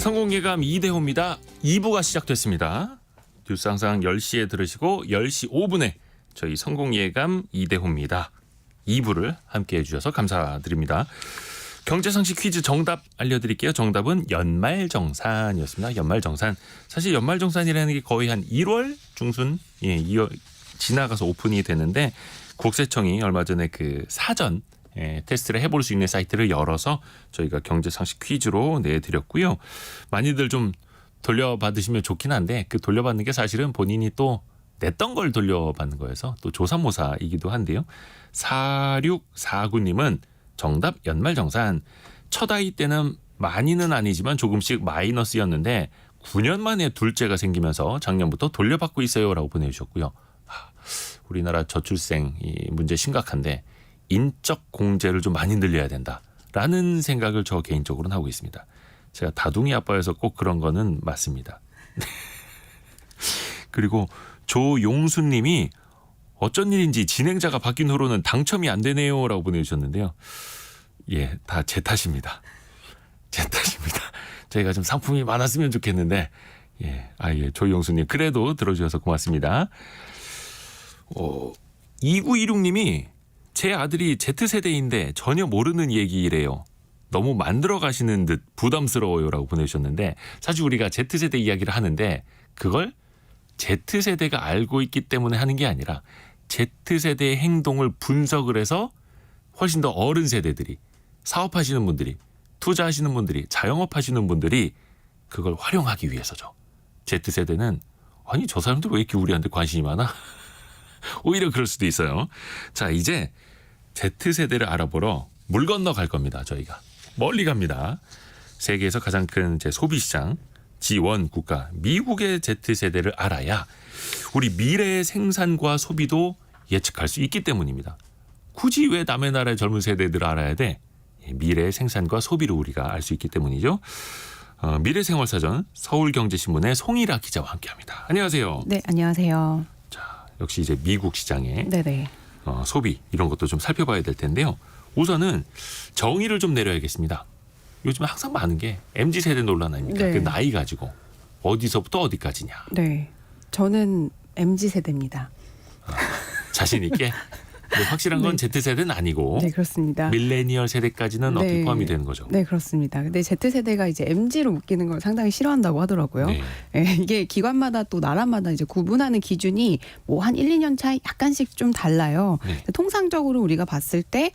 성공예감 이대호입니다. 2부가 시작됐습니다. 뉴스 항상 10시에 들으시고 10시 5분에 저희 성공예감 이대호입니다. 2부를 함께해 주셔서 감사드립니다. 경제상식 퀴즈 정답 알려드릴게요. 정답은 연말정산이었습니다. 연말정산. 사실 연말정산이라는 게 거의 한 1월 중순 지나가서 오픈이 되는데 국세청이 얼마 전에 그 사전 테스트를 해볼 수 있는 사이트를 열어서 저희가 경제상식 퀴즈로 내드렸고요. 많이들 좀 돌려받으시면 좋긴 한데 그 돌려받는 게 사실은 본인이 또 냈던 걸 돌려받는 거여서 또 조삼모사이기도 한데요. 4649님은 정답 연말정산. 첫 아이 때는 많이는 아니지만 조금씩 마이너스였는데 9년 만에 둘째가 생기면서 작년부터 돌려받고 있어요라고 보내주셨고요. 우리나라 저출생 이 문제 심각한데 인적 공제를 좀 많이 늘려야 된다라는 생각을 저 개인적으로는 하고 있습니다. 제가 다둥이 아빠여서 꼭 그런 거는 맞습니다. 그리고 조용수님이 어쩐 일인지 진행자가 바뀐 후로는 당첨이 안 되네요라고 보내주셨는데요. 예, 다 제 탓입니다. 제 탓입니다. 저희가 좀 상품이 많았으면 좋겠는데 예, 조용수님 그래도 들어주셔서 고맙습니다. 2926님이 제 아들이 Z세대인데 전혀 모르는 얘기래요. 너무 만들어 가시는 듯 부담스러워요라고 보내주셨는데 사실 우리가 Z세대 이야기를 하는데 그걸 Z세대가 알고 있기 때문에 하는 게 아니라 Z세대의 행동을 분석을 해서 훨씬 더 어른 세대들이 사업하시는 분들이 투자하시는 분들이 자영업하시는 분들이 그걸 활용하기 위해서죠. Z세대는 아니 저 사람들 왜 이렇게 우리한테 관심이 많아? 오히려 그럴 수도 있어요. 자 이제 Z세대를 알아보러 물 건너 갈 겁니다. 저희가 멀리 갑니다. 세계에서 가장 큰 소비시장 G1 국가 미국의 Z세대를 알아야 우리 미래의 생산과 소비도 예측할 수 있기 때문입니다. 굳이 왜 남의 나라의 젊은 세대들을 알아야 돼? 미래의 생산과 소비를 우리가 알 수 있기 때문이죠. 미래생활사전 서울경제신문의 송일아 기자와 함께합니다. 안녕하세요. 네, 안녕하세요. 자, 역시 이제 미국 시장의 네네. 소비 이런 것도 좀 살펴봐야 될 텐데요. 우선은 정의를 좀 내려야겠습니다. 요즘에 항상 많은 게 MZ세대 논란 아닙니까? 네. 그 나이 가지고 어디서부터 어디까지냐. 네, 저는 MZ세대입니다. 자신 있게? 뭐 확실한 건 네. Z세대는 아니고 네, 그렇습니다. 밀레니얼 세대까지는 어떻게 포함이 되는 거죠? 네, 그렇습니다. 근데 Z세대가 이제 MZ로 묶이는 걸 상당히 싫어한다고 하더라고요. 네. 네, 이게 기관마다 또 나라마다 이제 구분하는 기준이 뭐 한 1, 2년 차이 약간씩 좀 달라요. 네. 통상적으로 우리가 봤을 때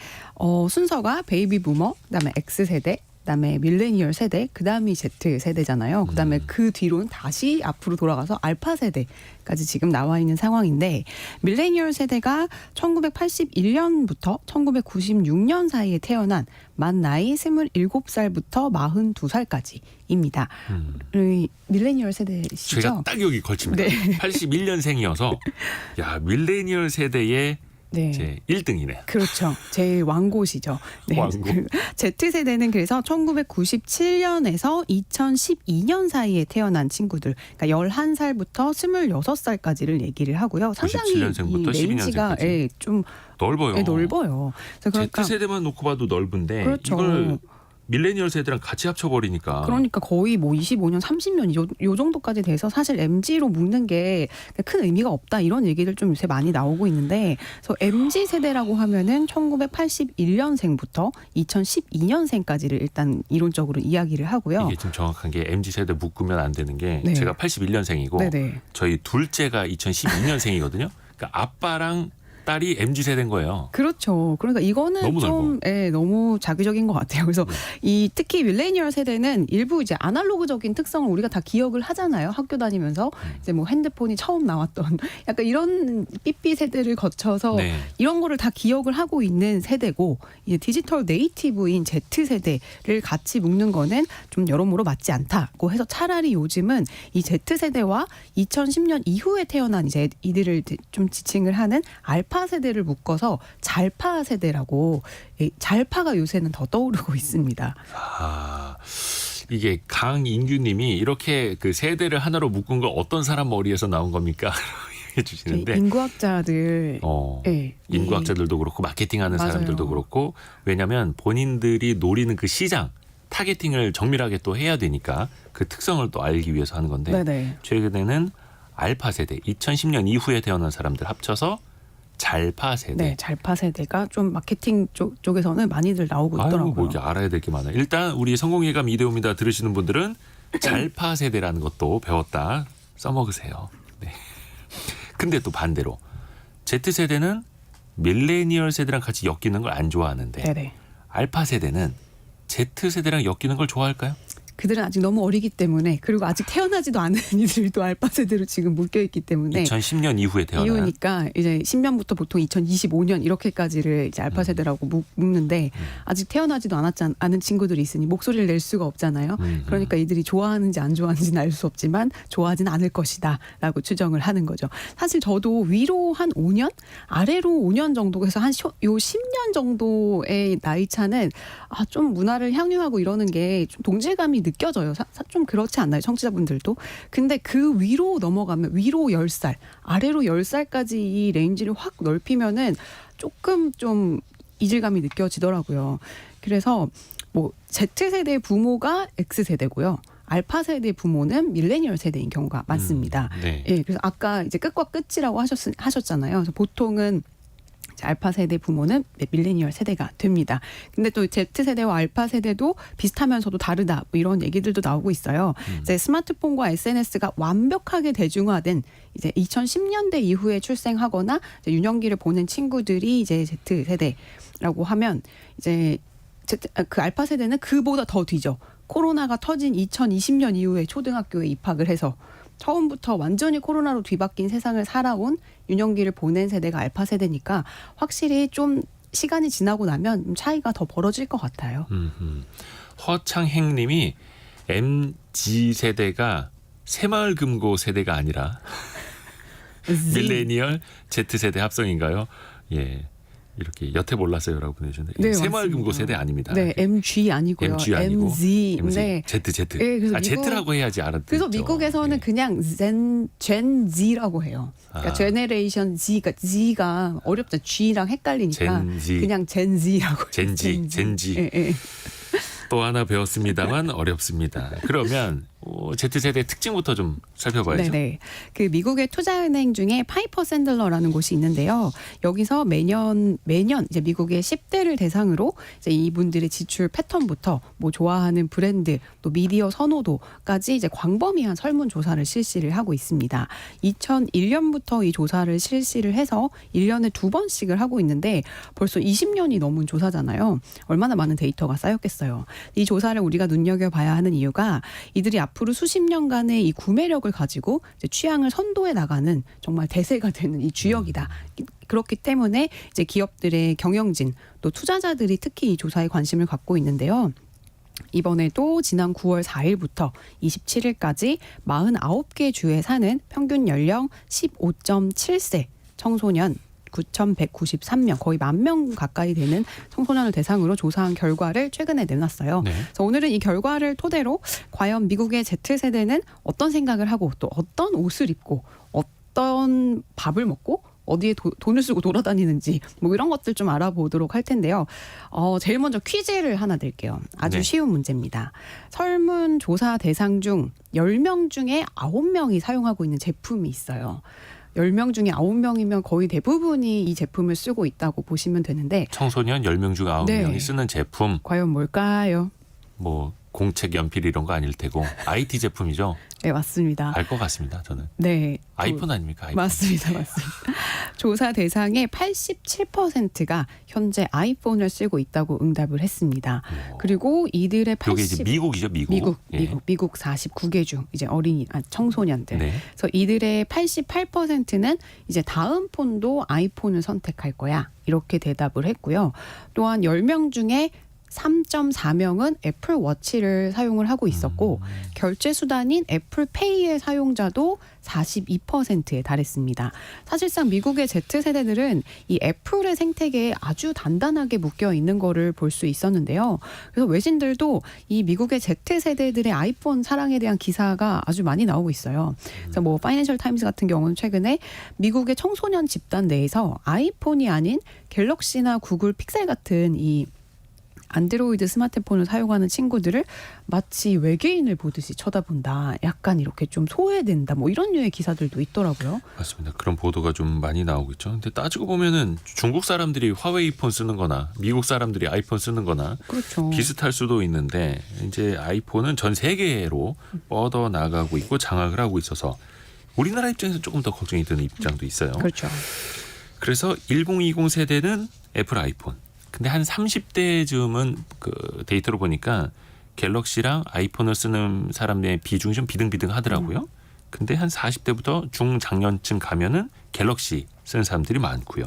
순서가 베이비 부머, 그다음에 X세대, 그다음에 밀레니얼 세대, 그다음이 Z세대잖아요. 그다음에 그 뒤로는 다시 앞으로 돌아가서 알파 세대까지 지금 나와 있는 상황인데 밀레니얼 세대가 1981년부터 1996년 사이에 태어난 만 나이 27살부터 42살까지입니다. 밀레니얼 세대시죠? 제가 딱 여기 걸칩니다. 네. 81년생이어서 야 밀레니얼 세대의 네. 제 1등이네. 그렇죠. 제일 왕고시죠. 네. 왕고. Z세대는 그래서 1997년에서 2012년 사이에 태어난 친구들, 그러니까 11살부터 26살까지를 얘기를 하고요. 상당히 97년생부터 이 레인지가 12년생까지. 좀 넓어요. 넓어요. 그래서 그러니까 Z세대만 놓고 봐도 넓은데 그렇죠. 이걸 밀레니얼 세대랑 같이 합쳐버리니까 그러니까 거의 뭐 25년, 30년 요 정도까지 돼서 사실 MZ로 묶는 게 큰 의미가 없다 이런 얘기들 좀 요새 많이 나오고 있는데 그래서 MZ 세대라고 하면은 1981년생부터 2012년생까지를 일단 이론적으로 이야기를 하고요. 이게 좀 정확한 게 MZ 세대 묶으면 안 되는 게 네. 제가 81년생이고 네네. 저희 둘째가 2012년생이거든요. 그러니까 아빠랑 딸이 MZ 세대인 거예요. 그렇죠. 그러니까 이거는 너무 좀 너무 자기적인 것 같아요. 그래서 이 특히 밀레니얼 세대는 일부 이제 아날로그적인 특성을 우리가 다 기억을 하잖아요. 학교 다니면서 이제 뭐 핸드폰이 처음 나왔던 약간 이런 삐삐 세대를 거쳐서 네. 이런 거를 다 기억을 하고 있는 세대고 이제 디지털 네이티브인 Z 세대를 같이 묶는 거는 좀 여러모로 맞지 않다고 해서 차라리 요즘은 이 Z 세대와 2010년 이후에 태어난 이제 이들을 좀 지칭을 하는 알파 세대를 묶어서 잘파 세대라고 잘파가 요새는 더 떠오르고 있습니다. 이게 강인규님이 이렇게 그 세대를 하나로 묶은 거 어떤 사람 머리에서 나온 겁니까? 해주시는데 인구학자들, 인구학자들도 그렇고 마케팅하는 맞아요. 사람들도 그렇고 왜냐하면 본인들이 노리는 그 시장 타겟팅을 정밀하게 또 해야 되니까 그 특성을 또 알기 위해서 하는 건데 네네. 최근에는 알파 세대 2010년 이후에 태어난 사람들 합쳐서 잘파 세대. 네, 잘파 세대가 좀 마케팅 쪽에서는 많이들 나오고 아이고 있더라고요. 뭐 이렇게 알아야 될 게 많아요. 일단 우리 성공예감 이데오입니다 들으시는 분들은 잘파 세대라는 것도 배웠다 써먹으세요. 네. 근데 또 반대로 Z세대는 밀레니얼 세대랑 같이 엮이는 걸 안 좋아하는데 네네. 알파 세대는 Z세대랑 엮이는 걸 좋아할까요? 그들은 아직 너무 어리기 때문에 그리고 아직 태어나지도 않은 이들도 알파 세대로 지금 묶여 있기 때문에 2010년 이후에 태어난 이후니까 이제 10년부터 보통 2025년 이렇게까지를 이제 알파 세대라고 묶는데 아직 태어나지도 않은 친구들이 있으니 목소리를 낼 수가 없잖아요. 그러니까 이들이 좋아하는지 안 좋아하는지는 알 수 없지만 좋아하진 않을 것이다라고 추정을 하는 거죠. 사실 저도 위로 한 5년, 아래로 5년 정도 해서 한 요 10년 정도의 나이 차는 좀 문화를 향유하고 이러는 게 좀 동질감이 느껴져요. 좀 그렇지 않나요? 청취자분들도. 근데 그 위로 넘어가면 위로 10살, 아래로 10살까지 이 레인지를 확 넓히면은 조금 좀 이질감이 느껴지더라고요. 그래서 뭐 Z세대의 부모가 X세대고요. 알파 세대의 부모는 밀레니얼 세대인 경우가 많습니다. 네. 예, 그래서 아까 이제 끝과 끝이라고 하셨잖아요. 그래서 보통은 알파 세대 부모는 밀레니얼 세대가 됩니다. 근데 또 Z세대와 알파 세대도 비슷하면서도 다르다 뭐 이런 얘기들도 나오고 있어요. 이제 스마트폰과 SNS가 완벽하게 대중화된 이제 2010년대 이후에 출생하거나 이제 유년기를 보낸 친구들이 이제 Z세대라고 하면 이제 그 알파 세대는 그보다 더 뒤죠. 코로나가 터진 2020년 이후에 초등학교에 입학을 해서 처음부터 완전히 코로나로 뒤바뀐 세상을 살아온 유년기를 보낸 세대가 알파 세대니까 확실히 좀 시간이 지나고 나면 좀 차이가 더 벌어질 것 같아요. 허창행님이 MZ 세대가 새마을금고 세대가 아니라 밀레니얼 Z세대 합성인가요? 예. 이렇게 여태 몰랐어요라고 보내주셨는데 네, 새마을금고 맞습니다. 세대 아닙니다. 네, MG 아니고요. MG 아니고 MZ인데 Z. 네, 그래서 Z라고 해야지 알아듣죠. 그래서 미국에서는 예. 그냥 Gen Z라고 해요. 그러니까 제네레이션 Z가 Z가 어렵죠. G랑 헷갈리니까 Gen Z. 그냥 Gen Z라고 해요. Gen Z. 예, 예. 또 하나 배웠습니다만 어렵습니다. 그러면 Z세대 특징부터 좀 살펴봐야죠. 네네. 그 미국의 투자은행 중에 파이퍼 샌들러라는 곳이 있는데요. 여기서 매년 이제 미국의 10대를 대상으로 이제 이분들의 지출 패턴부터 뭐 좋아하는 브랜드 또 미디어 선호도까지 이제 광범위한 설문 조사를 실시를 하고 있습니다. 2001년부터 이 조사를 실시를 해서 1년에 2번씩을 하고 있는데 벌써 20년이 넘은 조사잖아요. 얼마나 많은 데이터가 쌓였겠어요. 이 조사를 우리가 눈여겨봐야 하는 이유가 이들이 앞으로 수십 년간의 이 구매력을 가지고 이제 취향을 선도해 나가는 정말 대세가 되는 이 주역이다. 그렇기 때문에 이제 기업들의 경영진 또 투자자들이 특히 이 조사에 관심을 갖고 있는데요. 이번에도 지난 9월 4일부터 27일까지 49개 주에 사는 평균 연령 15.7세 청소년 9,193명, 거의 10,000명 가까이 되는 청소년을 대상으로 조사한 결과를 최근에 내놨어요. 네. 그래서 오늘은 이 결과를 토대로 과연 미국의 Z세대는 어떤 생각을 하고 또 어떤 옷을 입고 어떤 밥을 먹고 어디에 돈을 쓰고 돌아다니는지 뭐 이런 것들 좀 알아보도록 할 텐데요. 제일 먼저 퀴즈를 하나 낼게요. 아주 네. 쉬운 문제입니다. 설문조사 대상 중 10명 중에 9명이 사용하고 있는 제품이 있어요. 10명 중에 9명이면 거의 대부분이 이 제품을 쓰고 있다고 보시면 되는데 청소년 10명 중 9명이 네. 쓰는 제품 과연 뭘까요? 뭐 공책 연필 이런 거 아닐 테고 IT 제품이죠. 네, 맞습니다. 알 것 같습니다. 저는. 네. 아이폰 아닙니까? 아이폰. 맞습니다. 조사 대상의 87%가 현재 아이폰을 쓰고 있다고 응답을 했습니다. 그리고 이들의 이게 이제 미국이죠, 미국. 미국 49개 중 이제 청소년들. 네. 그래서 이들의 88%는 이제 다음 폰도 아이폰을 선택할 거야. 이렇게 대답을 했고요. 또한 10명 중에 3.4명은 애플워치를 사용을 하고 있었고 결제 수단인 애플페이의 사용자도 42%에 달했습니다. 사실상 미국의 Z세대들은 이 애플의 생태계에 아주 단단하게 묶여 있는 거를 볼 수 있었는데요. 그래서 외신들도 이 미국의 Z세대들의 아이폰 사랑에 대한 기사가 아주 많이 나오고 있어요. 그래서 뭐 파이낸셜 타임스 같은 경우는 최근에 미국의 청소년 집단 내에서 아이폰이 아닌 갤럭시나 구글 픽셀 같은 이 안드로이드 스마트폰을 사용하는 친구들을 마치 외계인을 보듯이 쳐다본다. 약간 이렇게 좀 소외된다. 뭐 이런 류의 기사들도 있더라고요. 맞습니다. 그런 보도가 좀 많이 나오고 있죠. 근데 따지고 보면은 중국 사람들이 화웨이 폰 쓰는 거나 미국 사람들이 아이폰 쓰는 거나 그렇죠. 비슷할 수도 있는데 이제 아이폰은 전 세계로 뻗어 나가고 있고 장악을 하고 있어서 우리나라 입장에서 조금 더 걱정이 되는 입장도 있어요. 그렇죠. 그래서 1020 세대는 애플 아이폰. 근데 한 30대쯤은 그 데이터로 보니까 갤럭시랑 아이폰을 쓰는 사람의 비중이 좀 비등비등 하더라고요. 근데 한 40대부터 중장년층 가면은 갤럭시 쓰는 사람들이 많고요.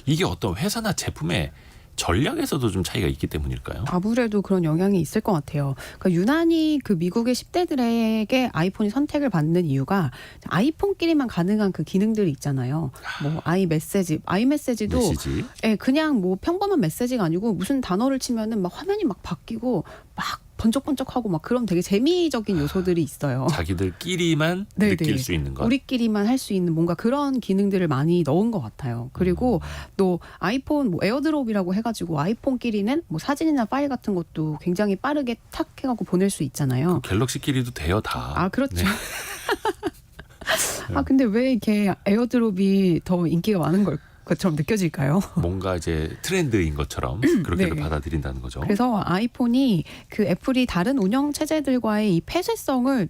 이게 어떤 회사나 제품의 전략에서도 좀 차이가 있기 때문일까요? 아무래도 그런 영향이 있을 것 같아요. 그러니까 유난히 그 미국의 10대들에게 아이폰이 선택을 받는 이유가 아이폰끼리만 가능한 그 기능들이 있잖아요. 뭐 아이메시지도 메시지. 예, 그냥 뭐 평범한 메시지가 아니고 무슨 단어를 치면은 막 화면이 막 바뀌고 막 번쩍번쩍하고 막 그런 되게 재미적인 요소들이 있어요. 자기들끼리만 네네. 느낄 수 있는 것. 우리끼리만 할 수 있는 뭔가 그런 기능들을 많이 넣은 것 같아요. 그리고 또 아이폰 뭐 에어드롭이라고 해가지고 아이폰끼리는 뭐 사진이나 파일 같은 것도 굉장히 빠르게 탁 해갖고 보낼 수 있잖아요. 그 갤럭시끼리도 돼요 다. 아 그렇죠. 네. 아 근데 왜 이렇게 에어드롭이 더 인기가 많은 것처럼 느껴질까요? 뭔가 이제 트렌드인 것처럼 그렇게도 네. 받아들인다는 거죠. 그래서 아이폰이 그 애플이 다른 운영 체제들과의 이 폐쇄성을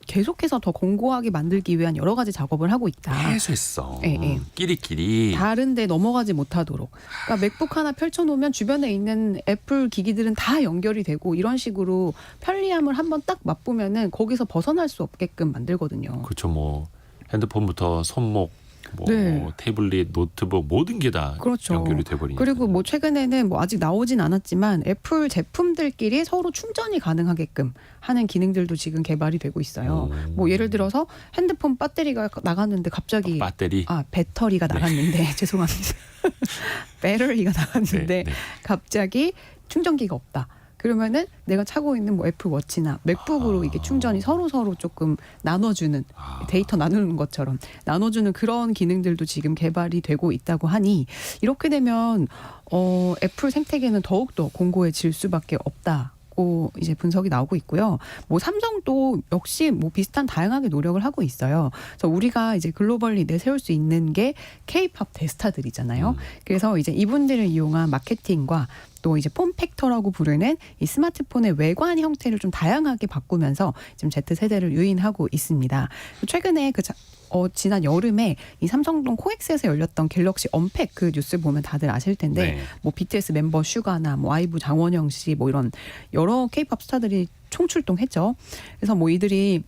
계속해서 더 공고하게 만들기 위한 여러 가지 작업을 하고 있다. 폐쇄성. 예, 예. 끼리끼리. 다른데 넘어가지 못하도록. 그러니까 맥북 하나 펼쳐놓으면 주변에 있는 애플 기기들은 다 연결이 되고 이런 식으로 편리함을 한번 딱 맛보면은 거기서 벗어날 수 없게끔 만들거든요. 그렇죠. 뭐 핸드폰부터 손목, 뭐 네. 태블릿, 노트북 모든 게 다 그렇죠. 연결이 돼버리니까. 그리고 뭐 최근에는 뭐 아직 나오진 않았지만 애플 제품들끼리 서로 충전이 가능하게끔 하는 기능들도 지금 개발이 되고 있어요. 뭐 예를 들어서 핸드폰 배터리가 나갔는데 갑자기 배터리. 배터리가 나갔는데 죄송합니다. 배터리가 나갔는데 네, 네. 갑자기 충전기가 없다. 그러면은 내가 차고 있는 뭐 애플 워치나 맥북으로 이게 충전이 서로 조금 나눠주는 데이터 나누는 것처럼 나눠주는 그런 기능들도 지금 개발이 되고 있다고 하니 이렇게 되면 애플 생태계는 더욱더 공고해질 수밖에 없다. 이제 분석이 나오고 있고요. 뭐 삼성도 역시 뭐 비슷한 다양하게 노력을 하고 있어요. 그래서 우리가 이제 글로벌리 내세울 수 있는 게 K-팝 대스타들이잖아요. 그래서 이제 이분들을 이용한 마케팅과 또 이제 폼팩터라고 부르는 이 스마트폰의 외관 형태를 좀 다양하게 바꾸면서 지금 Z세대를 유인하고 있습니다. 최근에 지난 여름에 이 삼성동 코엑스에서 열렸던 갤럭시 언팩 그 뉴스 보면 다들 아실 텐데 네. 뭐 BTS 멤버 슈가나 뭐 아이브 장원영 씨 뭐 이런 여러 K-팝 스타들이 총출동했죠. 그래서 뭐 이들이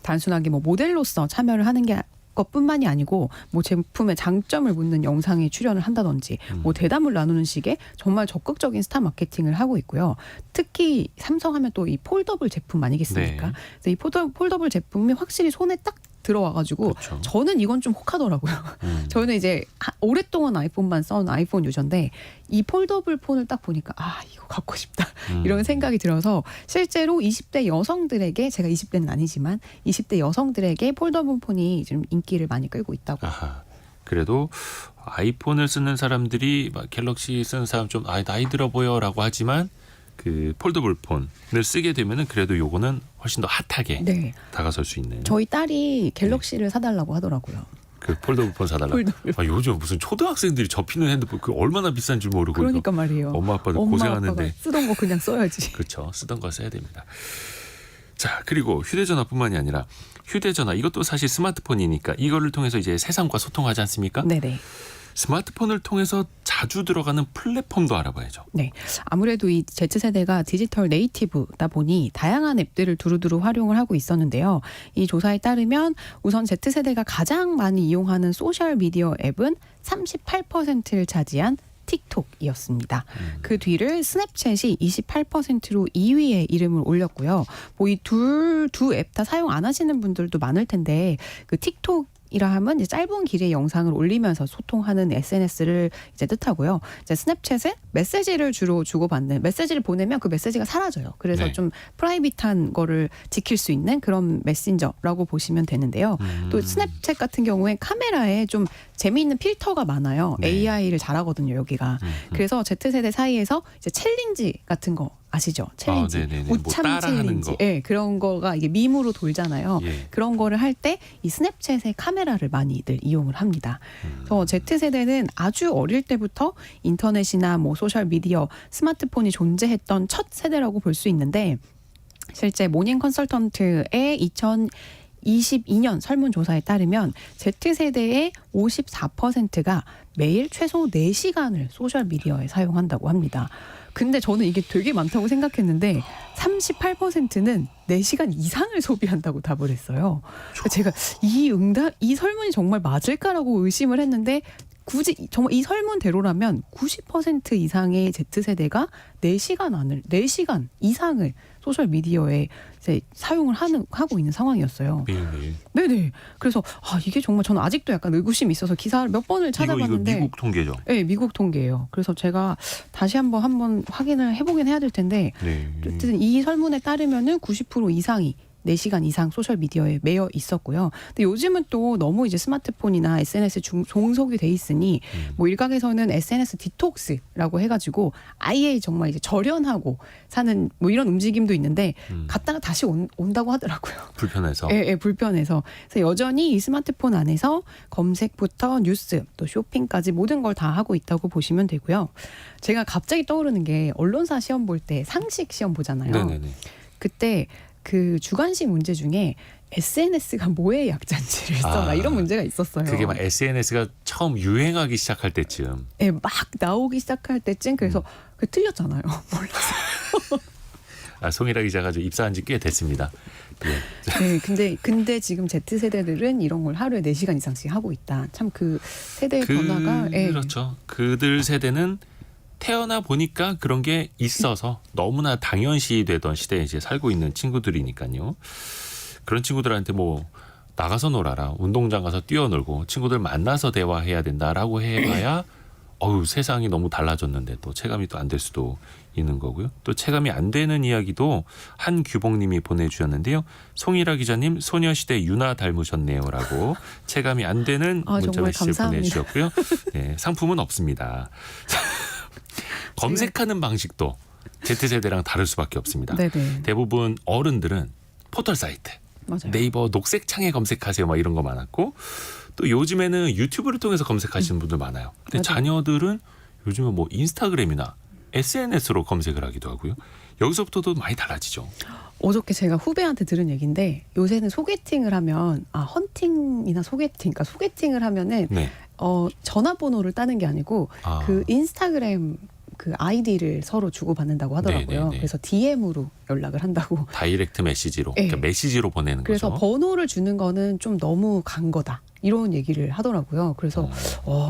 단순하게 뭐 모델로서 참여를 하는 게 것뿐만이 아니고 뭐 제품의 장점을 묻는 영상에 출연을 한다든지 뭐 대담을 나누는 식의 정말 적극적인 스타 마케팅을 하고 있고요. 특히 삼성하면 또 이 폴더블 제품 아니겠습니까? 네. 그래서 이 폴더블 제품이 확실히 손에 딱 들어와가지고 그렇죠. 저는 이건 좀 혹하더라고요. 저는 이제 오랫동안 아이폰만 써온 아이폰 유저인데 이 폴더블 폰을 딱 보니까 이거 갖고 싶다 이런 생각이 들어서 실제로 20대 여성들에게 제가 20대는 아니지만 20대 여성들에게 폴더블 폰이 좀 인기를 많이 끌고 있다고. 아하. 그래도 아이폰을 쓰는 사람들이 막 갤럭시 쓰는 사람 좀 나이 들어 보여라고 하지만 그 폴더블 폰을 쓰게 되면은 그래도 요거는 훨씬 더 핫하게 네. 다가설 수 있는. 저희 딸이 갤럭시를 사달라고 하더라고요. 그 폴더블 폰 사달라. 요즘 무슨 초등학생들이 접히는 핸드폰 그 얼마나 비싼 줄 모르고 그러니까 말이에요. 엄마 아빠들 엄마 고생하는데 아빠가 쓰던 거 그냥 써야지. 그렇죠. 쓰던 거 써야 됩니다. 자, 그리고 휴대전화뿐만이 아니라 휴대전화 이것도 사실 스마트폰이니까 이거를 통해서 이제 세상과 소통하지 않습니까? 네네. 스마트폰을 통해서 자주 들어가는 플랫폼도 알아봐야죠. 네. 아무래도 이 Z세대가 디지털 네이티브다 보니 다양한 앱들을 두루두루 활용을 하고 있었는데요. 이 조사에 따르면 우선 Z세대가 가장 많이 이용하는 소셜미디어 앱은 38%를 차지한 틱톡이었습니다. 그 뒤를 스냅챗이 28%로 2위에 이름을 올렸고요. 뭐 이 두 앱 다 사용 안 하시는 분들도 많을 텐데 그 틱톡 이라 함은 이제 짧은 길이의 영상을 올리면서 소통하는 SNS를 이제 뜻하고요. 이제 스냅챗은 메시지를 주로 주고받는 메시지를 보내면 그 메시지가 사라져요. 그래서 네. 좀 프라이빗한 거를 지킬 수 있는 그런 메신저라고 보시면 되는데요. 또 스냅챗 같은 경우에 카메라에 좀 재미있는 필터가 많아요. 네. AI를 잘하거든요, 여기가. 그래서 Z세대 사이에서 이제 챌린지 같은 거 아시죠? 챌린지. 네네네. 뭐 우참 따라하는 챌린지. 거. 예, 그런 거가 이게 밈으로 돌잖아요. 예. 그런 거를 할 때 이 스냅챗의 카메라를 많이들 이용을 합니다. 그래서 Z세대는 아주 어릴 때부터 인터넷이나 뭐 소셜 미디어, 스마트폰이 존재했던 첫 세대라고 볼 수 있는데 실제 모닝 컨설턴트의 2022년 설문조사에 따르면 Z세대의 54%가 매일 최소 4시간을 소셜미디어에 사용한다고 합니다. 근데 저는 이게 되게 많다고 생각했는데 38%는 4시간 이상을 소비한다고 답을 했어요. 제가 이 설문이 정말 맞을까라고 의심을 했는데 굳이 정말 이 설문대로라면 90% 이상의 Z세대가 4시간 이상을 소셜 미디어에 이제 사용을 하고 있는 상황이었어요. 매일매일. 네네. 그래서 이게 정말 저는 아직도 약간 의구심이 있어서 기사를 몇 번을 찾아봤는데 이거 미국 통계죠. 네, 미국 통계예요. 그래서 제가 다시 한번 확인을 해보긴 해야 될 텐데 네. 어쨌든 이 설문에 따르면은 90% 이상이 4시간 이상 소셜 미디어에 매여 있었고요. 근데 요즘은 또 너무 이제 스마트폰이나 SNS에 종속이 돼 있으니 뭐 일각에서는 SNS 디톡스라고 해가지고 아예 정말 이제 절연하고 사는 뭐 이런 움직임도 있는데 갔다가 다시 온다고 하더라고요. 불편해서. 예, 불편해서. 그래서 여전히 이 스마트폰 안에서 검색부터 뉴스 또 쇼핑까지 모든 걸 다 하고 있다고 보시면 되고요. 제가 갑자기 떠오르는 게 언론사 시험 볼 때 상식 시험 보잖아요. 네네네. 그때 그 주관식 문제 중에 SNS가 뭐의 약자인지를 써라 이런 문제가 있었어요. 그게 막 SNS가 처음 유행하기 시작할 때쯤. 예, 막 나오기 시작할 때쯤 그래서 그 틀렸잖아요. 몰라서. 송일아 기자가 좀 입사한 지 꽤 됐습니다. 예. 네, 근데 지금 Z세대들은 이런 걸 하루에 4시간 이상씩 하고 있다. 참 그 세대의 변화가 그렇죠. 그들 세대는 태어나 보니까 그런 게 있어서 너무나 당연시 되던 시대에 이제 살고 있는 친구들이니까요. 그런 친구들한테 뭐 나가서 놀아라, 운동장 가서 뛰어놀고 친구들 만나서 대화해야 된다라고 해봐야 세상이 너무 달라졌는데 또 체감이 또 안 될 수도 있는 거고요. 또 체감이 안 되는 이야기도 한규봉님이 보내주셨는데요. 송일아 기자님 소녀시대 유나 닮으셨네요라고 체감이 안 되는 문자 정말 메시지를 감사합니다. 보내주셨고요. 네, 상품은 없습니다. 검색하는 방식도 Z세대랑 다를 수밖에 없습니다. 네네. 대부분 어른들은 포털 사이트, 맞아요. 네이버 녹색창에 검색하세요 막 이런 거 많았고 또 요즘에는 유튜브를 통해서 검색하시는 분들 많아요. 근데 맞아요. 자녀들은 요즘은 뭐 인스타그램이나 SNS로 검색을 하기도 하고요. 여기서부터도 많이 달라지죠. 어저께 제가 후배한테 들은 얘기인데 요새는 소개팅을 하면 헌팅이나 소개팅, 그러니까 소개팅을 하면은 네. 전화번호를 따는 게 아니고 그 인스타그램 그 아이디를 서로 주고받는다고 하더라고요. 네네네. 그래서 DM으로 연락을 한다고. 다이렉트 메시지로, 네. 그러니까 메시지로 보내는 그래서 거죠. 번호를 주는 거는 좀 너무 간 거다. 이런 얘기를 하더라고요. 그래서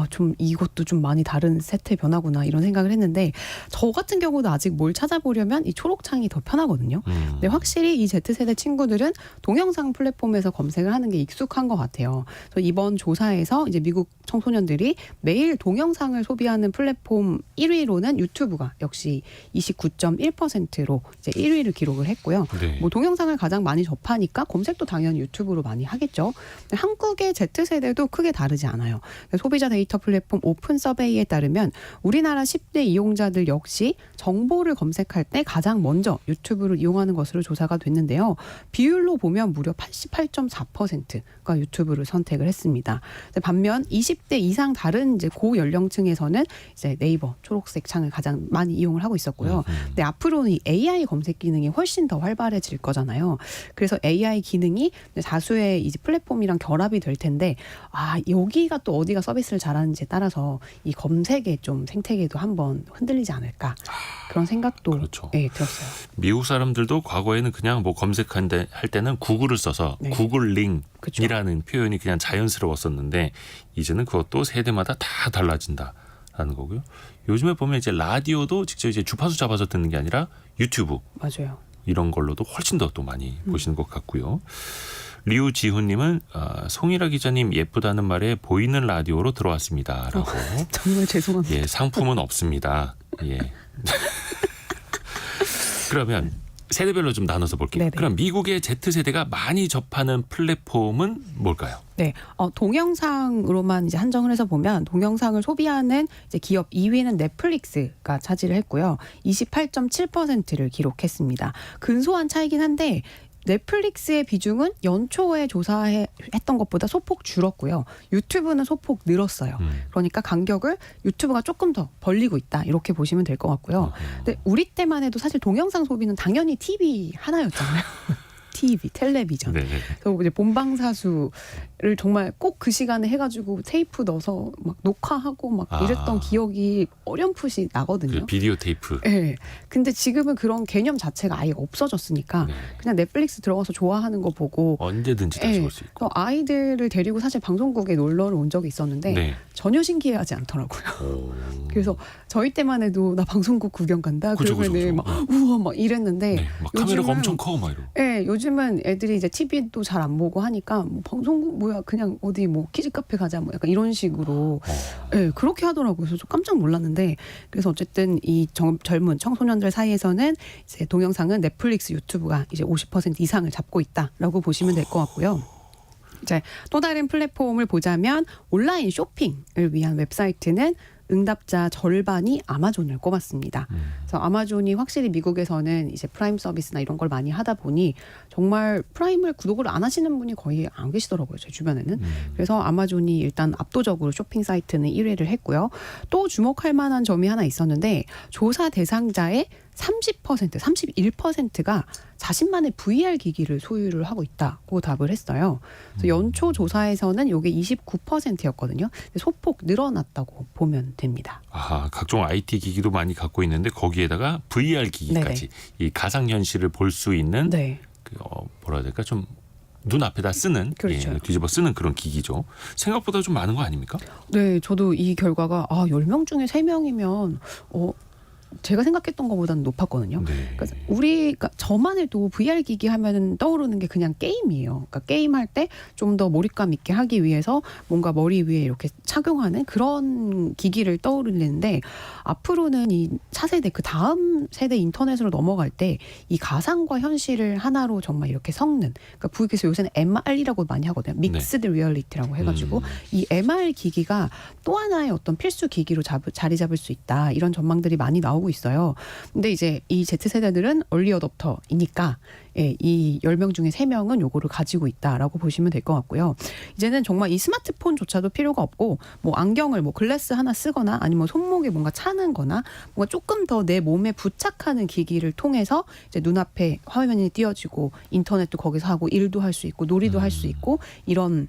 좀 이것도 좀 많이 다른 세태 변화구나 이런 생각을 했는데 저 같은 경우도 아직 뭘 찾아보려면 이 초록창이 더 편하거든요. 근데 확실히 이 Z세대 친구들은 동영상 플랫폼에서 검색을 하는 게 익숙한 것 같아요. 그래서 이번 조사에서 이제 미국 청소년들이 매일 동영상을 소비하는 플랫폼 1위로는 유튜브가 역시 29.1%로 이제 1위를 기록을 했고요. 네. 뭐 동영상을 가장 많이 접하니까 검색도 당연히 유튜브로 많이 하겠죠. 한국의 Z세대도 크게 다르지 않아요. 소비자 데이터 플랫폼 오픈 서베이에 따르면 우리나라 10대 이용자들 역시 정보를 검색할 때 가장 먼저 유튜브를 이용하는 것으로 조사가 됐는데요. 비율로 보면 무려 88.4%가 유튜브를 선택을 했습니다. 반면 20대 이상 다른 이제 고연령층에서는 이제 네이버 초록색 창을 가장 많이 이용을 하고 있었고요. 근데 앞으로는 이 AI 검색 기능이 훨씬 더 활발해질 거잖아요. 그래서 AI 기능이 다수의 이제 플랫폼이랑 결합이 될 텐데 여기가 또 어디가 서비스를 잘하는지에 따라서 이 검색의 좀 생태계도 한번 흔들리지 않을까 그런 생각도 그렇죠. 들었어요. 미국 사람들도 과거에는 그냥 뭐 검색할 때는 구글을 써서 네. 구글 그렇죠. 링이라는 표현이 그냥 자연스러웠었는데 이제는 그것도 세대마다 다 달라진다라는 거고요. 요즘에 보면 이제 라디오도 직접 이제 주파수 잡아서 듣는 게 아니라 유튜브 맞아요. 이런 걸로도 훨씬 더 또 많이 보시는 것 같고요. 류지훈님은 송일아 기자님 예쁘다는 말에 보이는 라디오로 들어왔습니다라고. 정말 죄송합니다. 예, 상품은 없습니다. 예. 그러면 세대별로 좀 나눠서 볼게요. 네네. 그럼 미국의 Z세대가 많이 접하는 플랫폼은 뭘까요? 네, 동영상으로만 이제 한정을 해서 보면 동영상을 소비하는 이제 기업 2위는 넷플릭스가 차지를 했고요. 28.7%를 기록했습니다. 근소한 차이긴 한데 넷플릭스의 비중은 연초에 조사했던 것보다 소폭 줄었고요. 유튜브는 소폭 늘었어요. 그러니까 간격을 유튜브가 조금 더 벌리고 있다. 이렇게 보시면 될 것 같고요. 근데 우리 때만 해도 사실 동영상 소비는 당연히 TV 하나였잖아요. TV, 텔레비전. 네네. 그래서 이제 본방사수를 정말 꼭 그 시간에 해가지고 테이프 넣어서 막 녹화하고 막 이랬던 기억이 어렴풋이 나거든요. 그 비디오 테이프. 네. 근데 지금은 그런 개념 자체가 아예 없어졌으니까 네. 그냥 넷플릭스 들어가서 좋아하는 거 보고 언제든지 다시 네. 볼 수 있고. 또 아이들을 데리고 사실 방송국에 놀러를 온 적이 있었는데 네. 전혀 신기해하지 않더라고요. 오. 그래서 저희 때만 해도 나 방송국 구경 간다. 그죠, 그러면은 그죠, 막 우와 막 이랬는데 네. 막 카메라가 요즘은 엄청 커 막 이러고. 네, 요즘은 애들이 이제 TV도 잘 안 보고 하니까 뭐 방송국 뭐야 그냥 어디 뭐 키즈 카페 가자 뭐 약간 이런 식으로 네, 그렇게 하더라고요. 그래서 좀 깜짝 놀랐는데 그래서 어쨌든 이 젊은 청소년들 사이에서는 이제 동영상은 넷플릭스, 유튜브가 이제 50% 이상을 잡고 있다라고 보시면 될 것 같고요. 이제 또 다른 플랫폼을 보자면 온라인 쇼핑을 위한 웹사이트는 응답자 절반이 아마존을 꼽았습니다. 그래서 아마존이 확실히 미국에서는 이제 프라임 서비스나 이런 걸 많이 하다 보니 정말 프라임을 구독을 안 하시는 분이 거의 안 계시더라고요. 제 주변에는. 그래서 아마존이 일단 압도적으로 쇼핑 사이트는 1위를 했고요. 또 주목할 만한 점이 하나 있었는데 조사 대상자의 31%가 자신만의 VR 기기를 소유를 하고 있다고 답을 했어요. 그래서 연초 조사에서는 이게 29%였거든요. 소폭 늘어났다고 보면 됩니다. 아, 각종 IT 기기도 많이 갖고 있는데 거기에다가 VR 기기까지 이 가상현실을 볼 수 있는 네. 뭐라 해야 될까 좀 눈앞에다 쓰는 그렇죠. 예, 뒤집어 쓰는 그런 기기죠. 생각보다 좀 많은 거 아닙니까? 네, 저도 이 결과가 10명 중에 3명이면 제가 생각했던 것보다는 높았거든요. 네. 그러니까 우리가 저만 해도 VR 기기 하면은 떠오르는 게 그냥 게임이에요. 그러니까 게임할 때 좀 더 몰입감 있게 하기 위해서 뭔가 머리 위에 이렇게 착용하는 그런 기기를 떠오르는데 앞으로는 이 차세대 그 다음 세대 인터넷으로 넘어갈 때 이 가상과 현실을 하나로 정말 이렇게 섞는 그러니까 그래서 요새는 MR이라고 많이 하거든요. 믹스드 리얼리티라고 해가지고 이 MR 기기가 또 하나의 어떤 필수 기기로 자리 잡을 수 있다. 이런 전망들이 많이 나오고 있어요. 근데 이제 이 Z세대들은 얼리 어댑터이니까 예, 이 10명 중에 3명은 요거를 가지고 있다라고 보시면 될 것 같고요. 이제는 정말 이 스마트폰조차도 필요가 없고 뭐 안경을 뭐 글래스 하나 쓰거나 아니면 손목에 뭔가 차는 거나 뭔가 조금 더 내 몸에 부착하는 기기를 통해서 이제 눈앞에 화면이 띄어지고 인터넷도 거기서 하고 일도 할 수 있고 놀이도 할 수 있고 이런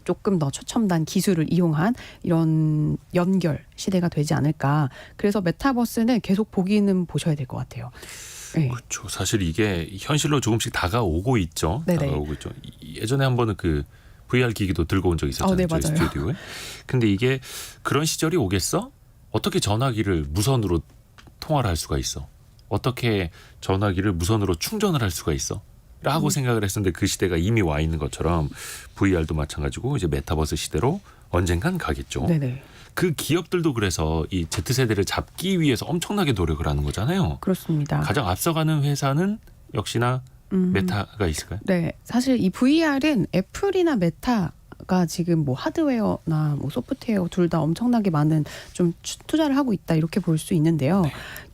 조금 더 최첨단 기술을 이용한 이런 연결 시대가 되지 않을까. 그래서 메타버스는 계속 보기는 보셔야 될 것 같아요. 네. 그렇죠. 사실 이게 현실로 조금씩 다가오고 있죠. 네네. 다가오고 있죠. 예전에 한 번은 그 VR 기기도 들고 온 적이 있었잖아요. 네, 저희 맞아요. 스튜디오에. 근데 이게 그런 시절이 오겠어? 어떻게 전화기를 무선으로 통화를 할 수가 있어? 어떻게 전화기를 무선으로 충전을 할 수가 있어? 라고 생각을 했었는데 그 시대가 이미 와 있는 것처럼 VR도 마찬가지고 이제 메타버스 시대로 언젠간 가겠죠. 네네. 그 기업들도 그래서 이 Z세대를 잡기 위해서 엄청나게 노력을 하는 거잖아요. 그렇습니다. 가장 앞서가는 회사는 역시나 메타가 있을까요? 네, 사실 이 VR은 애플이나 메타가 지금 뭐 하드웨어나 뭐 소프트웨어 둘 다 엄청나게 많은 좀 투자를 하고 있다 이렇게 볼 수 있는데요.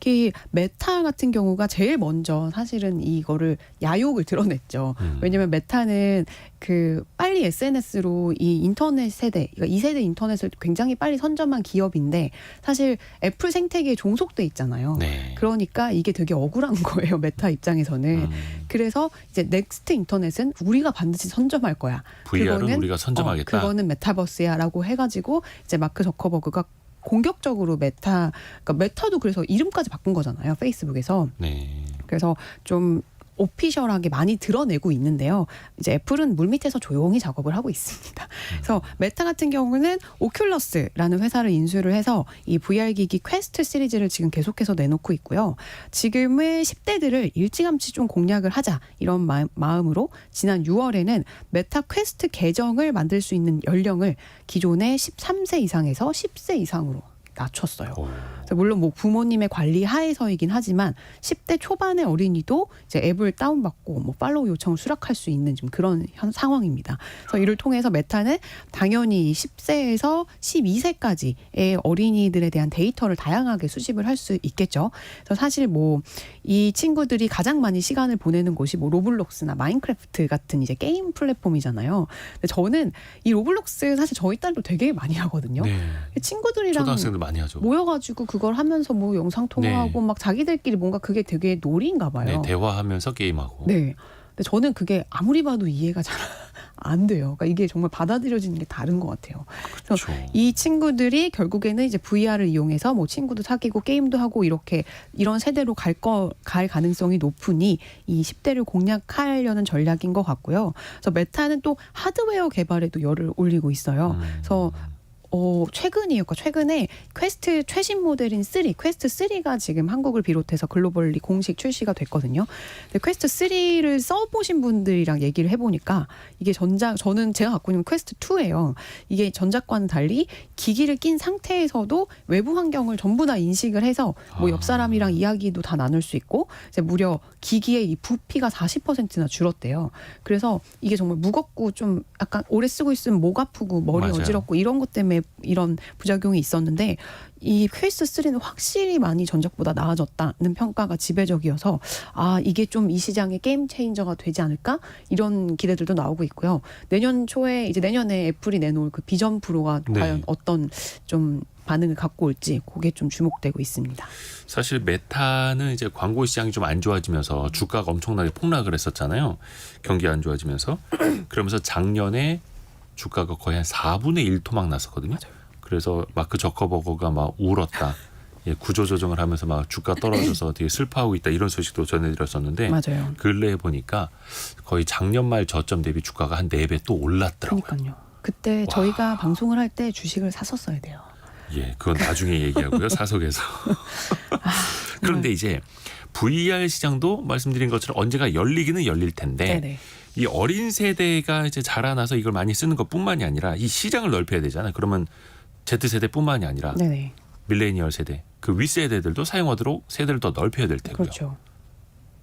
이 메타 같은 경우가 제일 먼저 사실은 이거를 야욕을 드러냈죠. 왜냐하면 메타는 그 빨리 SNS로 이 인터넷 세대, 그러니까 2세대 인터넷을 굉장히 빨리 선점한 기업인데 사실 애플 생태계에 종속돼 있잖아요. 네. 그러니까 이게 되게 억울한 거예요. 메타 입장에서는. 그래서 이제 넥스트 인터넷은 우리가 반드시 선점할 거야. VR은 우리가 선점하겠다. 그거는 메타버스야라고 해가지고 이제 마크 저커버그가 공격적으로 그러니까 메타도 그래서 이름까지 바꾼 거잖아요. 페이스북에서. 네. 그래서 좀 오피셜하게 많이 드러내고 있는데요. 이제 애플은 물밑에서 조용히 작업을 하고 있습니다. 그래서 메타 같은 경우는 오큘러스라는 회사를 인수를 해서 이 VR 기기 퀘스트 시리즈를 지금 계속해서 내놓고 있고요. 지금은 10대들을 일찌감치 좀 공략을 하자 이런 마음으로 지난 6월에는 메타 퀘스트 계정을 만들 수 있는 연령을 기존의 13세 이상에서 10세 이상으로 낮췄어요. 그래서 물론 뭐 부모님의 관리 하에서이긴 하지만 10대 초반의 어린이도 이제 앱을 다운받고 뭐 팔로우 요청을 수락할 수 있는 좀 그런 상황입니다. 그래서 이를 통해서 메타는 당연히 10세에서 12세까지의 어린이들에 대한 데이터를 다양하게 수집을 할 수 있겠죠. 그래서 사실 뭐 이 친구들이 가장 많이 시간을 보내는 곳이 뭐 로블록스나 마인크래프트 같은 이제 게임 플랫폼이잖아요. 근데 저는 이 로블록스 사실 저희 딸도 되게 많이 하거든요. 네. 친구들이랑 초등학생들 많이 하죠. 모여가지고 그걸 하면서 뭐 영상 통화하고 막 자기들끼리 뭔가 그게 되게 놀이인가 봐요. 네, 대화하면서 게임하고. 네. 근데 저는 그게 아무리 봐도 이해가 잘 안 돼요. 그러니까 이게 정말 받아들여지는 게 다른 것 같아요. 그래서 그렇죠. 이 친구들이 결국에는 이제 VR을 이용해서 뭐 친구도 사귀고 게임도 하고 이렇게 이런 세대로 갈 가능성이 높으니 이 10대를 공략하려는 전략인 것 같고요. 그래서 메타는 또 하드웨어 개발에도 열을 올리고 있어요. 그래서 최근에 퀘스트 최신 모델인 3, 퀘스트 3가 지금 한국을 비롯해서 글로벌리 공식 출시가 됐거든요. 근데 퀘스트 3를 써보신 분들이랑 얘기를 해보니까 이게 저는 제가 갖고 있는 퀘스트 2예요. 이게 전작과는 달리 기기를 낀 상태에서도 외부 환경을 전부 다 인식을 해서 뭐 옆 사람이랑 이야기도 다 나눌 수 있고 이제 무려 기기의 이 부피가 40%나 줄었대요. 그래서 이게 정말 무겁고 좀 약간 오래 쓰고 있으면 목 아프고 머리 맞아요. 어지럽고 이런 것 때문에 이런 부작용이 있었는데 이 퀘스트 3는 확실히 많이 전작보다 나아졌다는 평가가 지배적이어서 이게 좀 이 시장의 게임 체인저가 되지 않을까 이런 기대들도 나오고 있고요. 내년 초에 이제 내년에 애플이 내놓을 그 비전 프로가 네. 과연 어떤 좀 반응을 갖고 올지 그게 좀 주목되고 있습니다. 사실 메타는 이제 광고 시장이 좀 안 좋아지면서 주가가 엄청나게 폭락을 했었잖아요. 경기 안 좋아지면서. 그러면서 작년에 주가가 거의 한 4분의 1 토막 났었거든요. 맞아요. 그래서 마크 저커버거가 막 울었다. 예, 구조조정을 하면서 막 주가 떨어져서 되게 슬퍼하고 있다. 이런 소식도 전해드렸었는데 맞아요. 근래에 보니까 거의 작년 말 저점 대비 주가가 한 4배 또 올랐더라고요. 그러니까요. 그때 저희가 방송을 할 때 주식을 샀었어야 돼요. 예, 그건 나중에 얘기하고요. 사석에서. 그런데 이제 VR 시장도 말씀드린 것처럼 언제가 열리기는 열릴 텐데 네네. 이 어린 세대가 이제 자라나서 이걸 많이 쓰는 것뿐만이 아니라 이 시장을 넓혀야 되잖아요. 그러면 Z세대뿐만이 아니라 네네. 밀레니얼 세대, 그 윗세대들도 사용하도록 세대를 더 넓혀야 될 테고요. 그렇죠.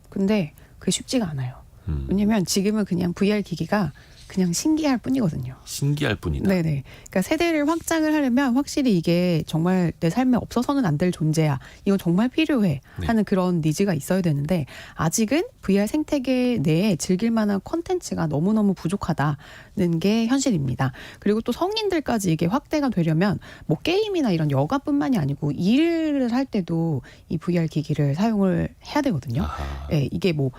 근데 그게 쉽지가 않아요. 음, 왜냐면 지금은 그냥 VR 기기가 그냥 신기할 뿐이거든요. 신기할 뿐이다. 네네. 그러니까 세대를 확장을 하려면 확실히 이게 정말 내 삶에 없어서는 안 될 존재야. 이건 정말 필요해. 네. 하는 그런 니즈가 있어야 되는데 아직은 VR 생태계 내에 즐길 만한 콘텐츠가 너무너무 부족하다는 게 현실입니다. 그리고 또 성인들까지 이게 확대가 되려면 뭐 게임이나 이런 여가뿐만이 아니고 일을 할 때도 이 VR 기기를 사용을 해야 되거든요. 아하. 네, 이게 뭐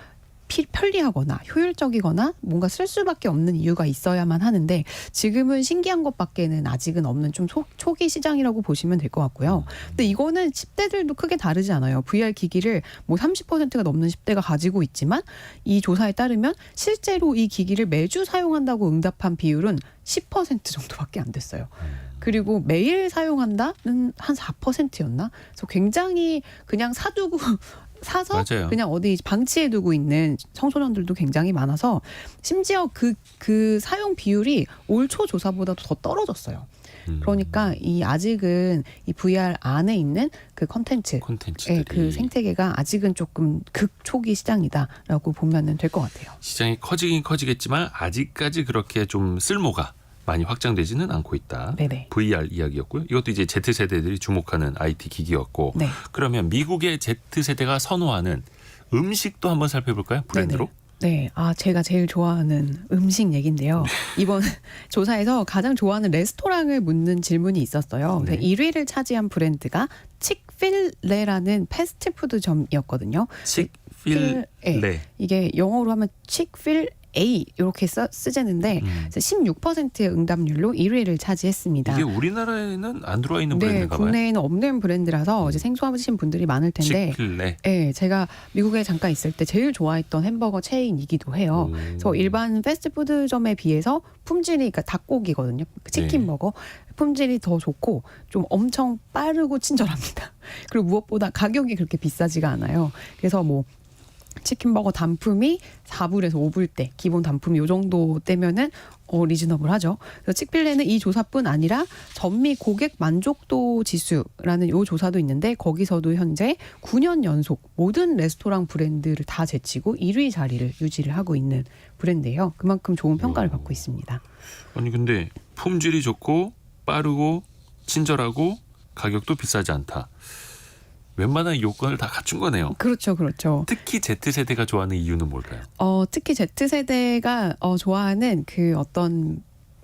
편리하거나 효율적이거나 뭔가 쓸 수밖에 없는 이유가 있어야만 하는데 지금은 신기한 것밖에는 아직은 없는 좀 초기 시장이라고 보시면 될 것 같고요. 근데 이거는 10대들도 크게 다르지 않아요. VR 기기를 뭐 30%가 넘는 10대가 가지고 있지만 이 조사에 따르면 실제로 이 기기를 매주 사용한다고 응답한 비율은 10% 정도밖에 안 됐어요. 그리고 매일 사용한다는 한 4%였나? 그래서 굉장히 그냥 사서 맞아요. 그냥 어디 방치해 두고 있는 청소년들도 굉장히 많아서 심지어 그 사용 비율이 올 초 조사보다도 더 떨어졌어요. 그러니까 이 아직은 이 VR 안에 있는 그 컨텐츠, 콘텐츠들이 그 생태계가 아직은 조금 극초기 시장이다라고 보면은 될 것 같아요. 시장이 커지긴 커지겠지만 아직까지 그렇게 좀 쓸모가 많이 확장되지는 않고 있다. 네네. VR 이야기였고요. 이것도 이제 Z세대들이 주목하는 IT 기기였고 네. 그러면 미국의 Z세대가 선호하는 음식도 한번 살펴볼까요? 브랜드로? 네. 제가 제일 좋아하는 음식 얘긴데요. 이번 조사에서 가장 좋아하는 레스토랑을 묻는 질문이 있었어요. 네. 1위를 차지한 브랜드가 칙필레라는 패스트푸드점이었거든요. 칙필레. 이게 영어로 하면 칙필 A 이렇게 쓰재는데 16%의 응답률로 1위를 차지했습니다. 이게 우리나라에는 안 들어와 있는 네, 브랜드인가 봐요. 국내에는 없는 브랜드라서 이제 생소하신 분들이 많을 텐데 치필레. 네, 제가 미국에 잠깐 있을 때 제일 좋아했던 햄버거 체인이기도 해요. 그래서 일반 패스트푸드점에 비해서 품질이 그러니까 닭고기거든요. 치킨버거 품질이 더 좋고 좀 엄청 빠르고 친절합니다. 그리고 무엇보다 가격이 그렇게 비싸지가 않아요. 그래서 뭐 치킨버거 단품이 4불에서 5불대 기본 단품이 요 정도 되면은 리즈너블하죠. 그래서 치필레는 이 조사뿐 아니라 전미 고객 만족도 지수라는 요 조사도 있는데 거기서도 현재 9년 연속 모든 레스토랑 브랜드를 다 제치고 1위 자리를 유지를 하고 있는 브랜드예요. 그만큼 좋은 평가를 받고 있습니다. 아니 근데 품질이 좋고 빠르고 친절하고 가격도 비싸지 않다. 웬만한 요건을 다 갖춘 거네요. 그렇죠, 그렇죠. 특히 Z세대가 좋아하는 이유는 뭘까요? 특히 Z세대가 좋아하는 그 어떤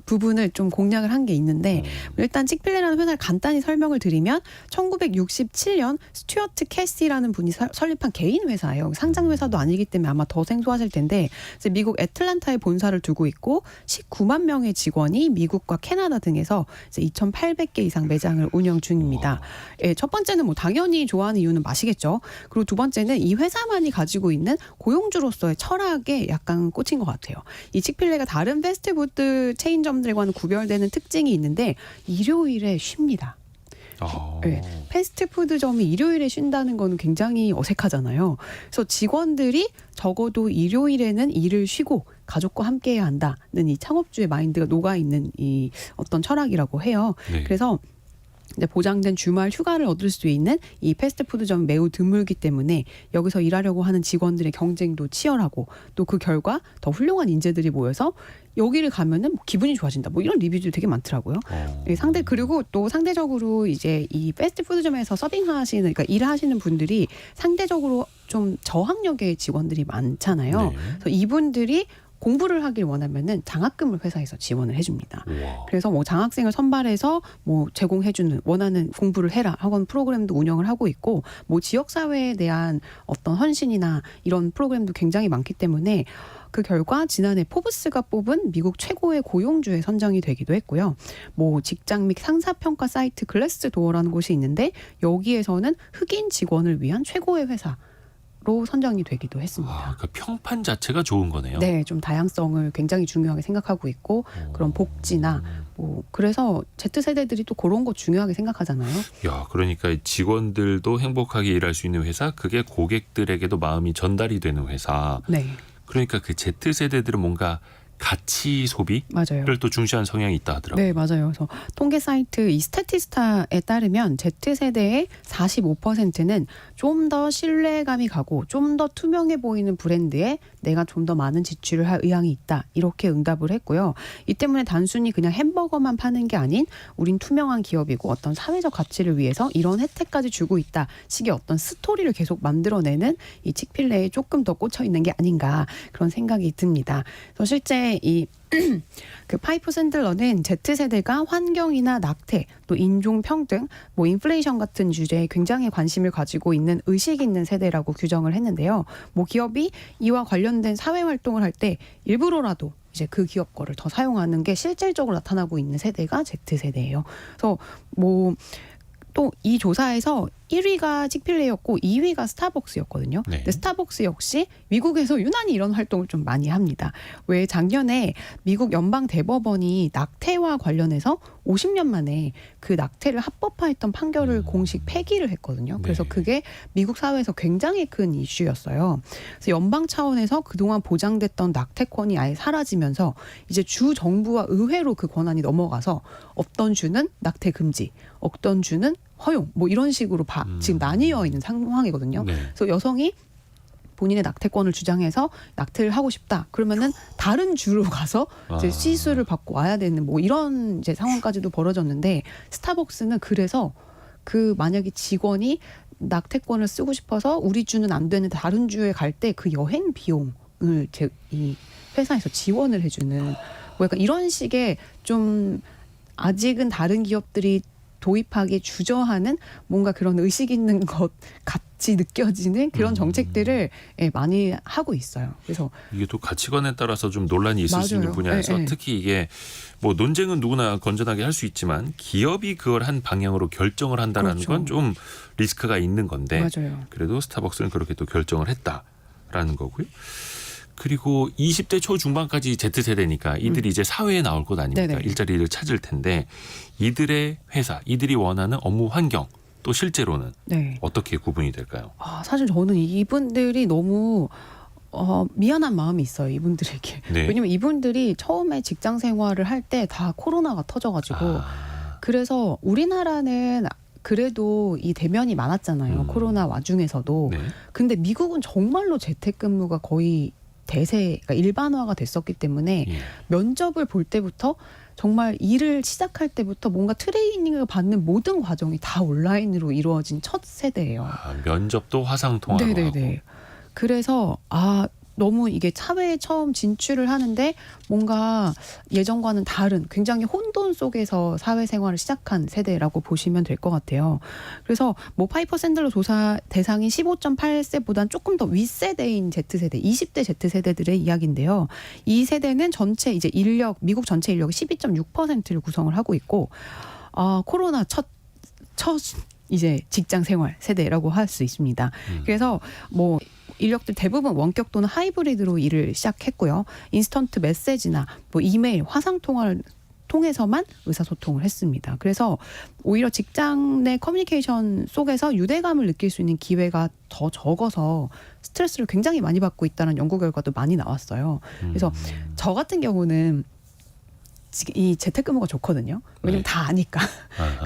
부분을 좀 공략을 한 게 있는데 일단 치필레라는 회사를 간단히 설명을 드리면 1967년 스튜어트 캐시라는 분이 설립한 개인 회사예요. 상장 회사도 아니기 때문에 아마 더 생소하실 텐데 이제 미국 애틀란타에 본사를 두고 있고 19만 명의 직원이 미국과 캐나다 등에서 이제 2,800개 이상 매장을 운영 중입니다. 예, 첫 번째는 뭐 당연히 좋아하는 이유는 맛이겠죠. 그리고 두 번째는 이 회사만이 가지고 있는 고용주로서의 철학에 약간 꽂힌 것 같아요. 이 치필레가 다른 패스트푸드 체인점 들과는 구별되는 특징이 있는데 일요일에 쉽니다. 네, 패스트푸드점이 일요일에 쉰다는 거는 굉장히 어색하잖아요. 그래서 직원들이 적어도 일요일에는 일을 쉬고 가족과 함께해야 한다는 이 창업주의 마인드가 녹아있는 이 어떤 철학이라고 해요. 네. 그래서 보장된 주말 휴가를 얻을 수 있는 이 패스트푸드점은 매우 드물기 때문에 여기서 일하려고 하는 직원들의 경쟁도 치열하고 또 그 결과 더 훌륭한 인재들이 모여서 여기를 가면은 뭐 기분이 좋아진다. 뭐 이런 리뷰도 되게 많더라고요. 그리고 또 상대적으로 이제 이 패스트푸드점에서 서빙하시는 그러니까 일하시는 분들이 상대적으로 좀 저학력의 직원들이 많잖아요. 네. 그래서 이분들이 공부를 하길 원하면은 장학금을 회사에서 지원을 해줍니다. 우와. 그래서 뭐 장학생을 선발해서 뭐 제공해주는 원하는 공부를 해라 학원 프로그램도 운영을 하고 있고 뭐 지역 사회에 대한 어떤 헌신이나 이런 프로그램도 굉장히 많기 때문에 그 결과 지난해 포브스가 뽑은 미국 최고의 고용주에 선정이 되기도 했고요. 뭐 직장 및 상사 평가 사이트 글래스도어라는 곳이 있는데 여기에서는 흑인 직원을 위한 최고의 회사. 로 선정이 되기도 했습니다. 그 평판 자체가 좋은 거네요. 네, 좀 다양성을 굉장히 중요하게 생각하고 있고 그런 복지나 뭐 그래서 Z세대들이 또 그런 거 중요하게 생각하잖아요. 야, 그러니까 직원들도 행복하게 일할 수 있는 회사, 그게 고객들에게도 마음이 전달이 되는 회사. 네, 그러니까 그 Z세대들은 뭔가 가치 소비를 맞아요. 또 중시하는 성향이 있다 하더라고요. 네, 맞아요. 그래서 통계 사이트 이 스태티스타에 따르면 Z세대의 45%는 좀 더 신뢰감이 가고 좀 더 투명해 보이는 브랜드에 내가 좀 더 많은 지출을 할 의향이 있다. 이렇게 응답을 했고요. 이 때문에 단순히 그냥 햄버거만 파는 게 아닌 우린 투명한 기업이고 어떤 사회적 가치를 위해서 이런 혜택까지 주고 있다. 식의 어떤 스토리를 계속 만들어내는 이 치필레에 조금 더 꽂혀 있는 게 아닌가 그런 생각이 듭니다. 그래서 실제 이 그 파이프 샌들러는 Z세대가 환경이나 낙태, 또 인종 평등, 뭐 인플레이션 같은 주제에 굉장히 관심을 가지고 있는 의식 있는 세대라고 규정을 했는데요. 뭐 기업이 이와 관련된 사회 활동을 할 때 일부러라도 이제 그 기업 거를 더 사용하는 게 실질적으로 나타나고 있는 세대가 Z세대예요. 그래서 뭐 또 이 조사에서 1위가 치필레였고 2위가 스타벅스였거든요. 네. 근데 스타벅스 역시 미국에서 유난히 이런 활동을 좀 많이 합니다. 왜 작년에 미국 연방 대법원이 낙태와 관련해서 50년 만에 그 낙태를 합법화했던 판결을 공식 폐기를 했거든요. 그래서 네. 그게 미국 사회에서 굉장히 큰 이슈였어요. 그래서 연방 차원에서 그동안 보장됐던 낙태권이 아예 사라지면서 이제 주 정부와 의회로 그 권한이 넘어가서 어떤 주는 낙태 금지, 어떤 주는 허용 뭐 이런 식으로 지금 나뉘어 있는 상황이거든요. 네. 그래서 여성이 본인의 낙태권을 주장해서 낙태를 하고 싶다. 그러면은 다른 주로 가서 이제 시술을 받고 와야 되는 뭐 이런 이제 상황까지도 벌어졌는데 스타벅스는 그래서 그 만약에 직원이 낙태권을 쓰고 싶어서 우리 주는 안 되는 다른 주에 갈 때 그 여행 비용을 이 회사에서 지원을 해주는 뭐 약간 이런 식의 좀 아직은 다른 기업들이 도입하기 주저하는 뭔가 그런 의식 있는 것 같이 느껴지는 그런 정책들을 예, 많이 하고 있어요. 그래서 이게 또 가치관에 따라서 좀 논란이 있을 수 있는 맞아요. 분야에서 네, 네. 특히 이게 뭐 논쟁은 누구나 건전하게 할 수 있지만 기업이 그걸 한 방향으로 결정을 한다는 그렇죠. 건 좀 리스크가 있는 건데 맞아요. 그래도 스타벅스는 그렇게 또 결정을 했다라는 거고요. 그리고 20대 초중반까지 Z세대니까 이들이 이제 사회에 나올 것 아닙니까? 네네. 일자리를 찾을 텐데 이들의 회사, 이들이 원하는 업무 환경 또 실제로는 네. 어떻게 구분이 될까요? 사실 저는 이분들이 너무 미안한 마음이 있어요. 이분들에게. 네. 왜냐면 이분들이 처음에 직장 생활을 할 때 다 코로나가 터져가지고 그래서 우리나라는 그래도 이 대면이 많았잖아요. 코로나 와중에서도. 네. 근데 미국은 정말로 재택근무가 거의 그러니까 일반화가 됐었기 때문에 예. 면접을 볼 때부터 정말 일을 시작할 때부터 뭔가 트레이닝을 받는 모든 과정이 다 온라인으로 이루어진 첫 세대예요. 면접도 화상 통화로 하고. 네네네. 그래서 너무 이게 사회에 처음 진출을 하는데 뭔가 예전과는 다른 굉장히 혼돈 속에서 사회생활을 시작한 세대라고 보시면 될 것 같아요. 그래서 뭐 파이퍼 샌들러 조사 대상인 15.8세보다는 조금 더 윗세대인 Z세대, 20대 Z세대들의 이야기인데요. 이 세대는 전체 이제 미국 전체 인력의 12.6%를 구성을 하고 있고 코로나 첫 이제 직장 생활 세대라고 할 수 있습니다. 그래서 뭐 인력들 대부분 원격 또는 하이브리드로 일을 시작했고요. 인스턴트 메시지나 뭐 이메일, 화상 통화를 통해서만 의사소통을 했습니다. 그래서 오히려 직장 내 커뮤니케이션 속에서 유대감을 느낄 수 있는 기회가 더 적어서 스트레스를 굉장히 많이 받고 있다는 연구 결과도 많이 나왔어요. 그래서 저 같은 경우는 이 재택근무가 좋거든요. 왜냐면 다 아니까.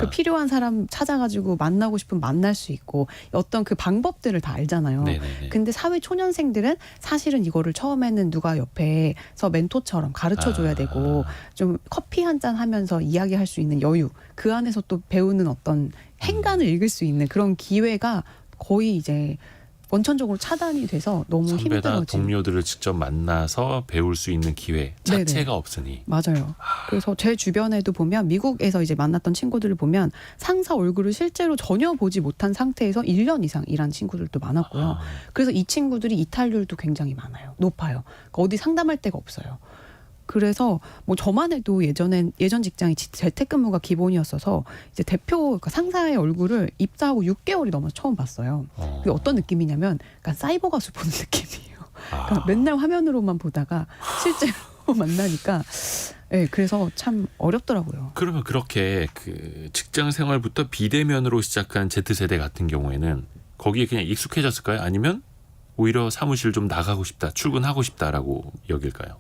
그 필요한 사람 찾아가지고 만나고 싶으면 만날 수 있고 어떤 그 방법들을 다 알잖아요. 네네네. 근데 사회 초년생들은 사실은 이거를 처음에는 누가 옆에서 멘토처럼 가르쳐줘야 되고 좀 커피 한 잔 하면서 이야기할 수 있는 여유, 그 안에서 또 배우는 어떤 행간을 읽을 수 있는 그런 기회가 거의 이제 원천적으로 차단이 돼서 너무 선배나 힘들어진. 동료들을 직접 만나서 배울 수 있는 기회 자체가 네네. 없으니. 맞아요. 그래서 제 주변에도 보면 미국에서 이제 만났던 친구들을 보면 상사 얼굴을 실제로 전혀 보지 못한 상태에서 1년 이상 일한 친구들도 많았고요. 그래서 이 친구들이 이탈률도 굉장히 많아요. 높아요. 그러니까 어디 상담할 데가 없어요. 그래서 뭐 저만 해도 예전 직장이 재택근무가 기본이었어서 이제 그러니까 상사의 얼굴을 입사하고 6개월이 넘어서 처음 봤어요. 그게 어떤 느낌이냐면 약간 사이버 가수 보는 느낌이에요. 그러니까 맨날 화면으로만 보다가 실제로 만나니까 그래서 참 어렵더라고요. 그러면 그렇게 그 직장 생활부터 비대면으로 시작한 Z세대 같은 경우에는 거기에 그냥 익숙해졌을까요? 아니면 오히려 사무실 좀 나가고 싶다, 출근하고 싶다라고 여길까요?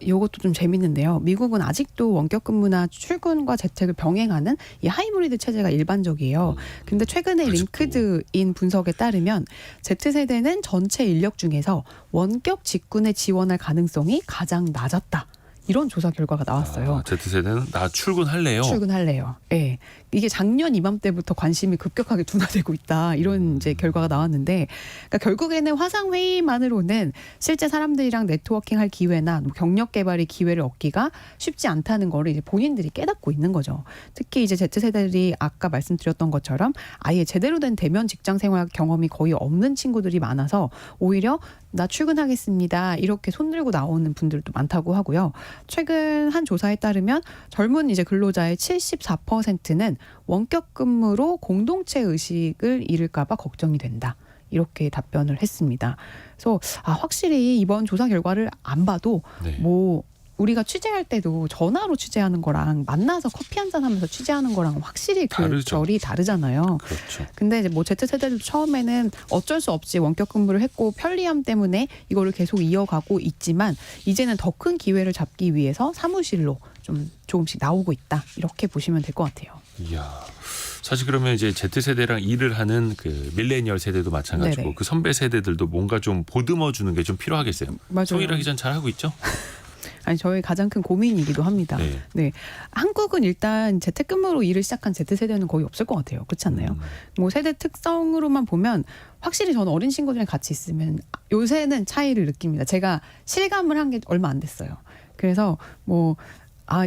이것도 좀 재밌는데요. 미국은 아직도 원격 근무나 출근과 재택을 병행하는 이 하이브리드 체제가 일반적이에요. 근데 최근에 아직도. 링크드인 분석에 따르면 Z세대는 전체 인력 중에서 원격 직군에 지원할 가능성이 가장 낮았다. 이런 조사 결과가 나왔어요. Z세대는 나 출근할래요. 출근할래요. 예. 이게 작년 이맘때부터 관심이 급격하게 둔화되고 있다. 이런 이제 결과가 나왔는데, 그러니까 결국에는 화상 회의만으로는 실제 사람들이랑 네트워킹할 기회나 뭐 경력 개발의 기회를 얻기가 쉽지 않다는 거를 이제 본인들이 깨닫고 있는 거죠. 특히 이제 Z세대들이 아까 말씀드렸던 것처럼 아예 제대로 된 대면 직장 생활 경험이 거의 없는 친구들이 많아서 오히려 나 출근하겠습니다. 이렇게 손 들고 나오는 분들도 많다고 하고요. 최근 한 조사에 따르면 젊은 이제 근로자의 74%는 원격 근무로 공동체 의식을 잃을까 봐 걱정이 된다. 이렇게 답변을 했습니다. 그래서 확실히 이번 조사 결과를 안 봐도 네. 뭐 우리가 취재할 때도 전화로 취재하는 거랑 만나서 커피 한잔 하면서 취재하는 거랑 확실히 그 다르죠. 결이 다르잖아요. 그렇죠. 근데 이제 뭐 Z세대도 처음에는 어쩔 수 없이 원격 근무를 했고 편리함 때문에 이거를 계속 이어가고 있지만 이제는 더 큰 기회를 잡기 위해서 사무실로 좀 조금씩 나오고 있다. 이렇게 보시면 될 것 같아요. 이야. 사실 그러면 이제 Z세대랑 일을 하는 그 밀레니얼 세대도 마찬가지고 네네. 그 선배 세대들도 뭔가 좀 보듬어 주는 게 좀 필요하겠어요. 맞아요. 송일하 기자는 잘 하고 있죠? 아니 저희 가장 큰 고민이기도 합니다. 네. 네, 한국은 일단 재택근무로 일을 시작한 Z세대는 거의 없을 것 같아요. 그렇지 않나요? 뭐 세대 특성으로만 보면 확실히 저는 어린 친구들이랑 같이 있으면 요새는 차이를 느낍니다. 제가 실감을 한 게 얼마 안 됐어요. 그래서 뭐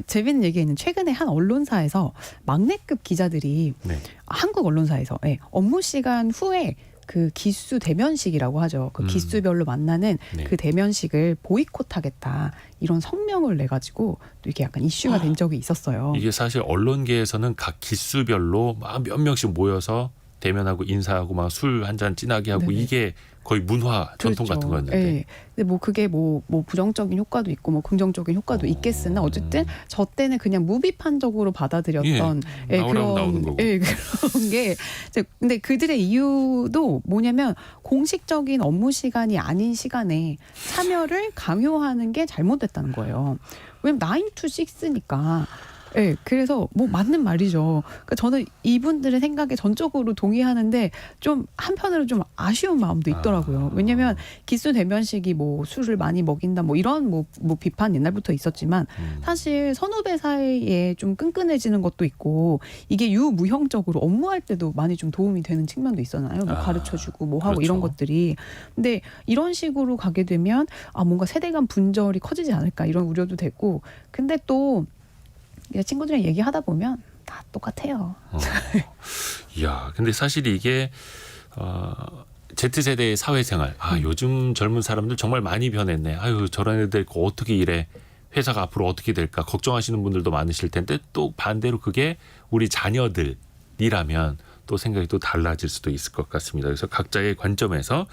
재밌는 얘기가 있는 최근에 한 언론사에서 막내급 기자들이 네. 한국 언론사에서 업무 시간 후에 그 기수 대면식이라고 하죠. 그 기수별로 만나는 네. 그 대면식을 보이콧하겠다 이런 성명을 내가지고 또 이게 약간 이슈가 된 적이 있었어요. 이게 사실 언론계에서는 각 기수별로 막 몇 명씩 모여서 대면하고 인사하고 막 술 한 잔 진하게 하고 네네. 이게 거의 문화 전통 그렇죠. 같은 거였는데. 네. 근데 뭐 그게 뭐 부정적인 효과도 있고 뭐 긍정적인 효과도 있겠으나 어쨌든 저 때는 그냥 무비판적으로 받아들였던 나오는 거고. 그런 게 근데 그들의 이유도 뭐냐면 공식적인 업무 시간이 아닌 시간에 참여를 강요하는 게 잘못됐다는 거예요. 왜냐면 9 to 6니까. 네, 그래서 뭐 맞는 말이죠. 그러니까 저는 이분들의 생각에 전적으로 동의하는데 좀 한편으로 좀 아쉬운 마음도 있더라고요. 왜냐하면 기수 대면식이 뭐 술을 많이 먹인다 뭐 이런 뭐 비판 옛날부터 있었지만 사실 선후배 사이에 좀 끈끈해지는 것도 있고 이게 유무형적으로 업무할 때도 많이 좀 도움이 되는 측면도 있잖아요. 뭐 가르쳐주고 뭐 하고 그렇죠. 이런 것들이. 근데 이런 식으로 가게 되면 뭔가 세대 간 분절이 커지지 않을까 이런 우려도 되고. 근데 또 친구들이랑 얘기하다 보면 다 똑같아요. 이야, 근데 사실 이게 Z세대의 사회생활. 요즘 젊은 사람들 정말 많이 변했네. 아유, 저런 애들 어떻게 이래. 회사가 앞으로 어떻게 될까 걱정하시는 분들도 많으실 텐데 또 반대로 그게 우리 자녀들이라면 또 생각이 또 달라질 수도 있을 것 같습니다. 그래서 각자의 관점에서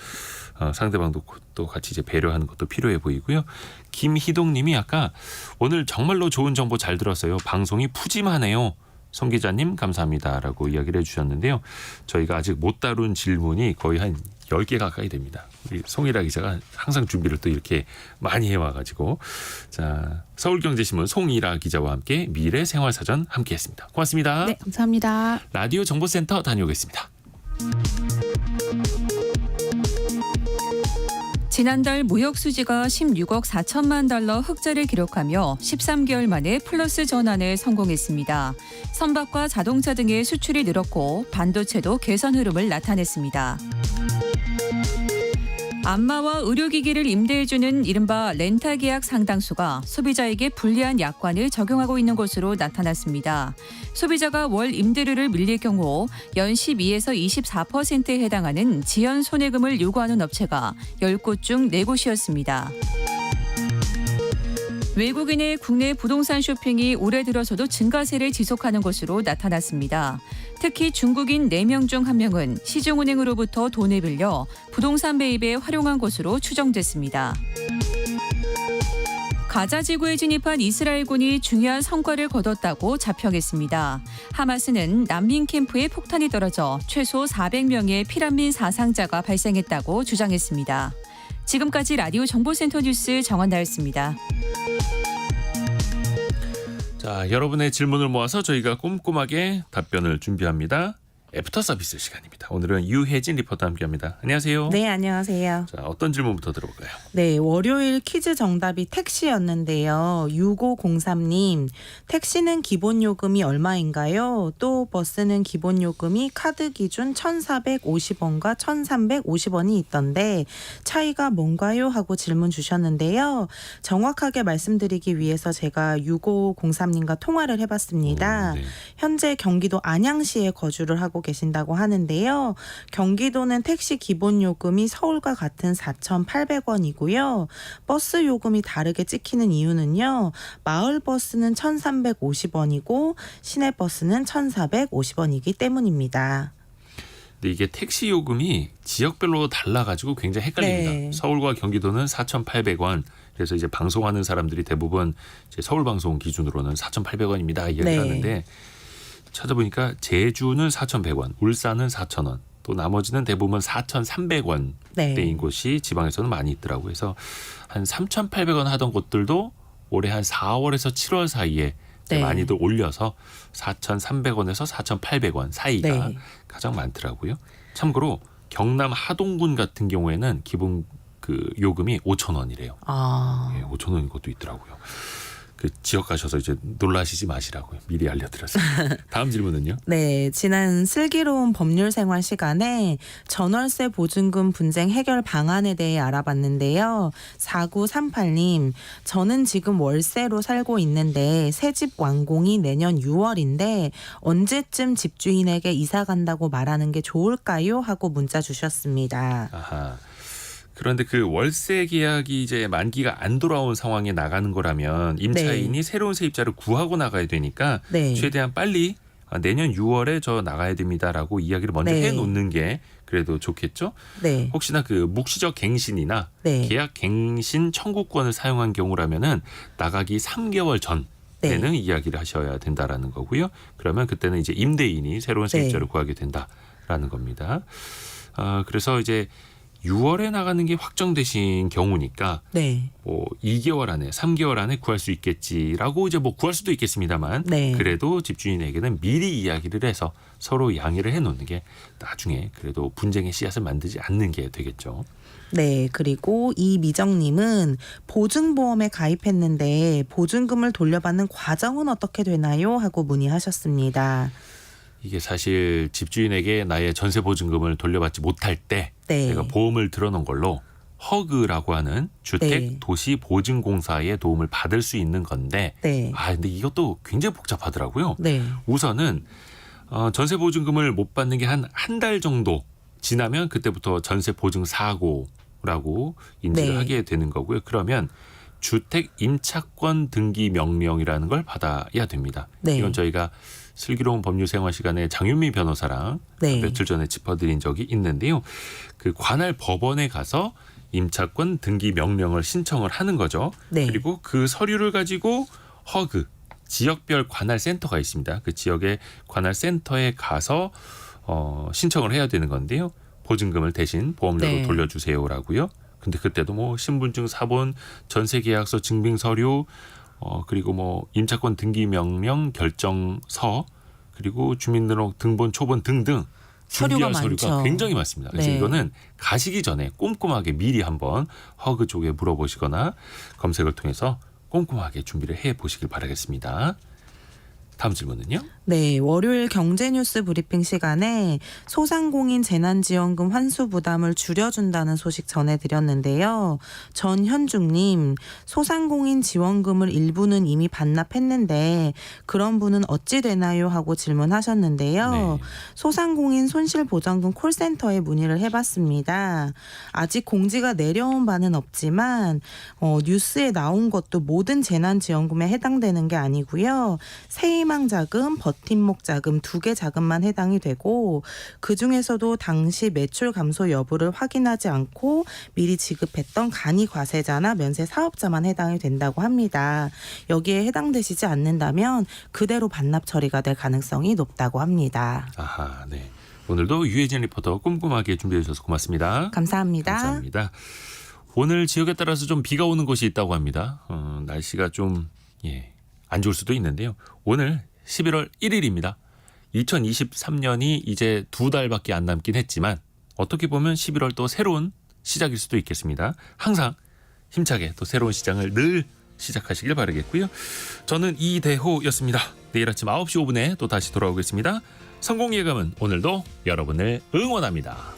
상대방도 또 같이 이제 배려하는 것도 필요해 보이고요. 김희동 님이 아까 오늘 정말로 좋은 정보 잘 들었어요. 방송이 푸짐하네요. 송 기자님 감사합니다라고 이야기를 해주셨는데요. 저희가 아직 못 다룬 질문이 거의 한 10개 가까이 됩니다. 우리 송일아 기자가 항상 준비를 또 이렇게 많이 해와가지고 자 서울경제신문 송일아 기자와 함께 미래생활사전 함께했습니다. 고맙습니다. 네, 감사합니다. 라디오 정보센터 다녀오겠습니다. 지난달 무역 수지가 16억 4천만 달러 흑자를 기록하며 13개월 만에 플러스 전환에 성공했습니다. 선박과 자동차 등의 수출이 늘었고 반도체도 개선 흐름을 나타냈습니다. 안마와 의료기기를 임대해주는 이른바 렌탈 계약 상당수가 소비자에게 불리한 약관을 적용하고 있는 것으로 나타났습니다. 소비자가 월 임대료를 밀릴 경우 연 12에서 24%에 해당하는 지연 손해금을 요구하는 업체가 10곳 중 4곳이었습니다. 외국인의 국내 부동산 쇼핑이 올해 들어서도 증가세를 지속하는 것으로 나타났습니다. 특히 중국인 4명 중 1명은 시중은행으로부터 돈을 빌려 부동산 매입에 활용한 것으로 추정됐습니다. 가자 지구에 진입한 이스라엘군이 중요한 성과를 거뒀다고 자평했습니다. 하마스는 난민 캠프에 폭탄이 떨어져 최소 400명의 피난민 사상자가 발생했다고 주장했습니다. 지금까지 라디오 정보센터 뉴스 정원나였습니다. 자, 여러분의 질문을 모아서 저희가 꼼꼼하게 답변을 준비합니다. 애프터 서비스 시간입니다. 오늘은 유혜진 리포터 함께합니다. 안녕하세요. 네, 안녕하세요. 자, 어떤 질문부터 들어볼까요? 네, 월요일 퀴즈 정답이 택시였는데요. 6503님, 택시는 기본 요금이 얼마인가요? 또 버스는 기본 요금이 카드 기준 1,450원과 1,350원이 있던데 차이가 뭔가요? 하고 질문 주셨는데요. 정확하게 말씀드리기 위해서 제가 6503님과 통화를 해봤습니다. 네. 현재 경기도 안양시에 거주를 하고 계신다고 하는데요. 경기도는 택시 기본 요금이 서울과 같은 4,800원이고요. 버스 요금이 다르게 찍히는 이유는요. 마을 버스는 1,350원이고 시내 버스는 1,450원이기 때문입니다. 근데 이게 택시 요금이 지역별로 달라가지고 굉장히 헷갈립니다. 네. 서울과 경기도는 4,800원. 그래서 이제 방송하는 사람들이 대부분 이제 서울 방송 기준으로는 4,800원입니다. 이야기를 네. 하는데 찾아보니까 제주는 4,100원, 울산은 4,000원, 또 나머지는 대부분 4,300원대인 네. 곳이 지방에서는 많이 있더라고요. 그래서 한 3,800원 하던 곳들도 올해 한 4월에서 7월 사이에 네. 많이들 올려서 4,300원에서 4,800원 사이가 네. 가장 많더라고요. 참고로 경남 하동군 같은 경우에는 기본 그 요금이 5,000원이래요. 아, 예, 5,000원인 것도 있더라고요. 그 지역 가셔서 이제 놀라시지 마시라고요. 미리 알려드렸습니다. 다음 질문은요. 네, 지난 슬기로운 법률 생활 시간에 전월세 보증금 분쟁 해결 방안에 대해 알아봤는데요. 4938님, 저는 지금 월세로 살고 있는데 새집 완공이 내년 6월인데 언제쯤 집주인에게 이사 간다고 말하는 게 좋을까요? 하고 문자 주셨습니다. 아하. 그런데 그 월세 계약이 이제 만기가 안 돌아온 상황에 나가는 거라면 임차인이 새로운 세입자를 구하고 나가야 되니까 네. 최대한 빨리 내년 6월에 저 나가야 됩니다라고 이야기를 먼저 네. 해놓는 게 그래도 좋겠죠. 네. 혹시나 그 묵시적 갱신이나 네. 계약 갱신 청구권을 사용한 경우라면은 나가기 3개월 전에는 네. 이야기를 하셔야 된다라는 거고요. 그러면 그때는 이제 임대인이 새로운 세입자를 네. 구하게 된다라는 겁니다. 그래서 이제 6월에 나가는 게 확정되신 경우니까 네. 뭐 2개월 안에 3개월 안에 구할 수 있겠지라고 이제 뭐 구할 수도 있겠습니다만 네. 그래도 집주인에게는 미리 이야기를 해서 서로 양해를 해놓는 게 나중에 그래도 분쟁의 씨앗을 만들지 않는 게 되겠죠. 네, 그리고 이미정님은 보증보험에 가입했는데 보증금을 돌려받는 과정은 어떻게 되나요? 하고 문의하셨습니다. 이게 사실 집주인에게 나의 전세 보증금을 돌려받지 못할 때 네. 내가 보험을 들어놓은 걸로 허그라고 하는 주택 네. 도시 보증공사의 도움을 받을 수 있는 건데 네. 근데 이것도 굉장히 복잡하더라고요. 네. 우선은 전세 보증금을 못 받는 게 한 달 정도 지나면 그때부터 전세 보증 사고라고 인지를 네. 하게 되는 거고요. 그러면 주택 임차권 등기 명령이라는 걸 받아야 됩니다. 네. 이건 저희가 슬기로운 법률 생활 시간에 장윤미 변호사랑 네. 며칠 전에 짚어드린 적이 있는데요. 그 관할 법원에 가서 임차권 등기 명령을 신청을 하는 거죠. 네. 그리고 그 서류를 가지고 허그 지역별 관할 센터가 있습니다. 그 지역의 관할 센터에 가서 신청을 해야 되는 건데요. 보증금을 대신 보험료로 네. 돌려주세요라고요. 근데 그때도 뭐 신분증 사본, 전세계약서 증빙 서류, 그리고 뭐 임차권 등기 명령 결정서, 그리고 주민등록 등본 초본 등등 준비할 서류가 서류가 많죠. 굉장히 많습니다. 그래서 네. 이거는 가시기 전에 꼼꼼하게 미리 한번 허그 쪽에 물어보시거나 검색을 통해서 꼼꼼하게 준비를 해 보시길 바라겠습니다. 다음 질문은요? 네, 월요일 경제뉴스 브리핑 시간에 소상공인 재난지원금 환수 부담을 줄여준다는 소식 전해드렸는데요. 전현중님, 소상공인 지원금을 일부는 이미 반납했는데 그런 분은 어찌 되나요? 하고 질문하셨는데요. 네. 소상공인 손실보전금 콜센터에 문의를 해봤습니다. 아직 공지가 내려온 바는 없지만 뉴스에 나온 것도 모든 재난지원금에 해당되는 게 아니고요. 세희망자금, 버팀목자금 2개 자금만 해당이 되고 그중에서도 당시 매출 감소 여부를 확인하지 않고 미리 지급했던 간이과세자나 면세 사업자만 해당이 된다고 합니다. 여기에 해당되시지 않는다면 그대로 반납 처리가 될 가능성이 높다고 합니다. 아하, 네. 오늘도 유혜진 리포터 꼼꼼하게 준비해 주셔서 고맙습니다. 감사합니다. 감사합니다. 오늘 지역에 따라서 좀 비가 오는 곳이 있다고 합니다. 날씨가 좀 안 좋을 수도 있는데요. 오늘 11월 1일입니다. 2023년이 이제 2달밖에 안 남긴 했지만 어떻게 보면 11월 또 새로운 시작일 수도 있겠습니다. 항상 힘차게 또 새로운 시장을 늘 시작하시길 바라겠고요. 저는 이대호였습니다. 내일 아침 9시 5분에 또 다시 돌아오겠습니다. 성공 예감은 오늘도 여러분을 응원합니다.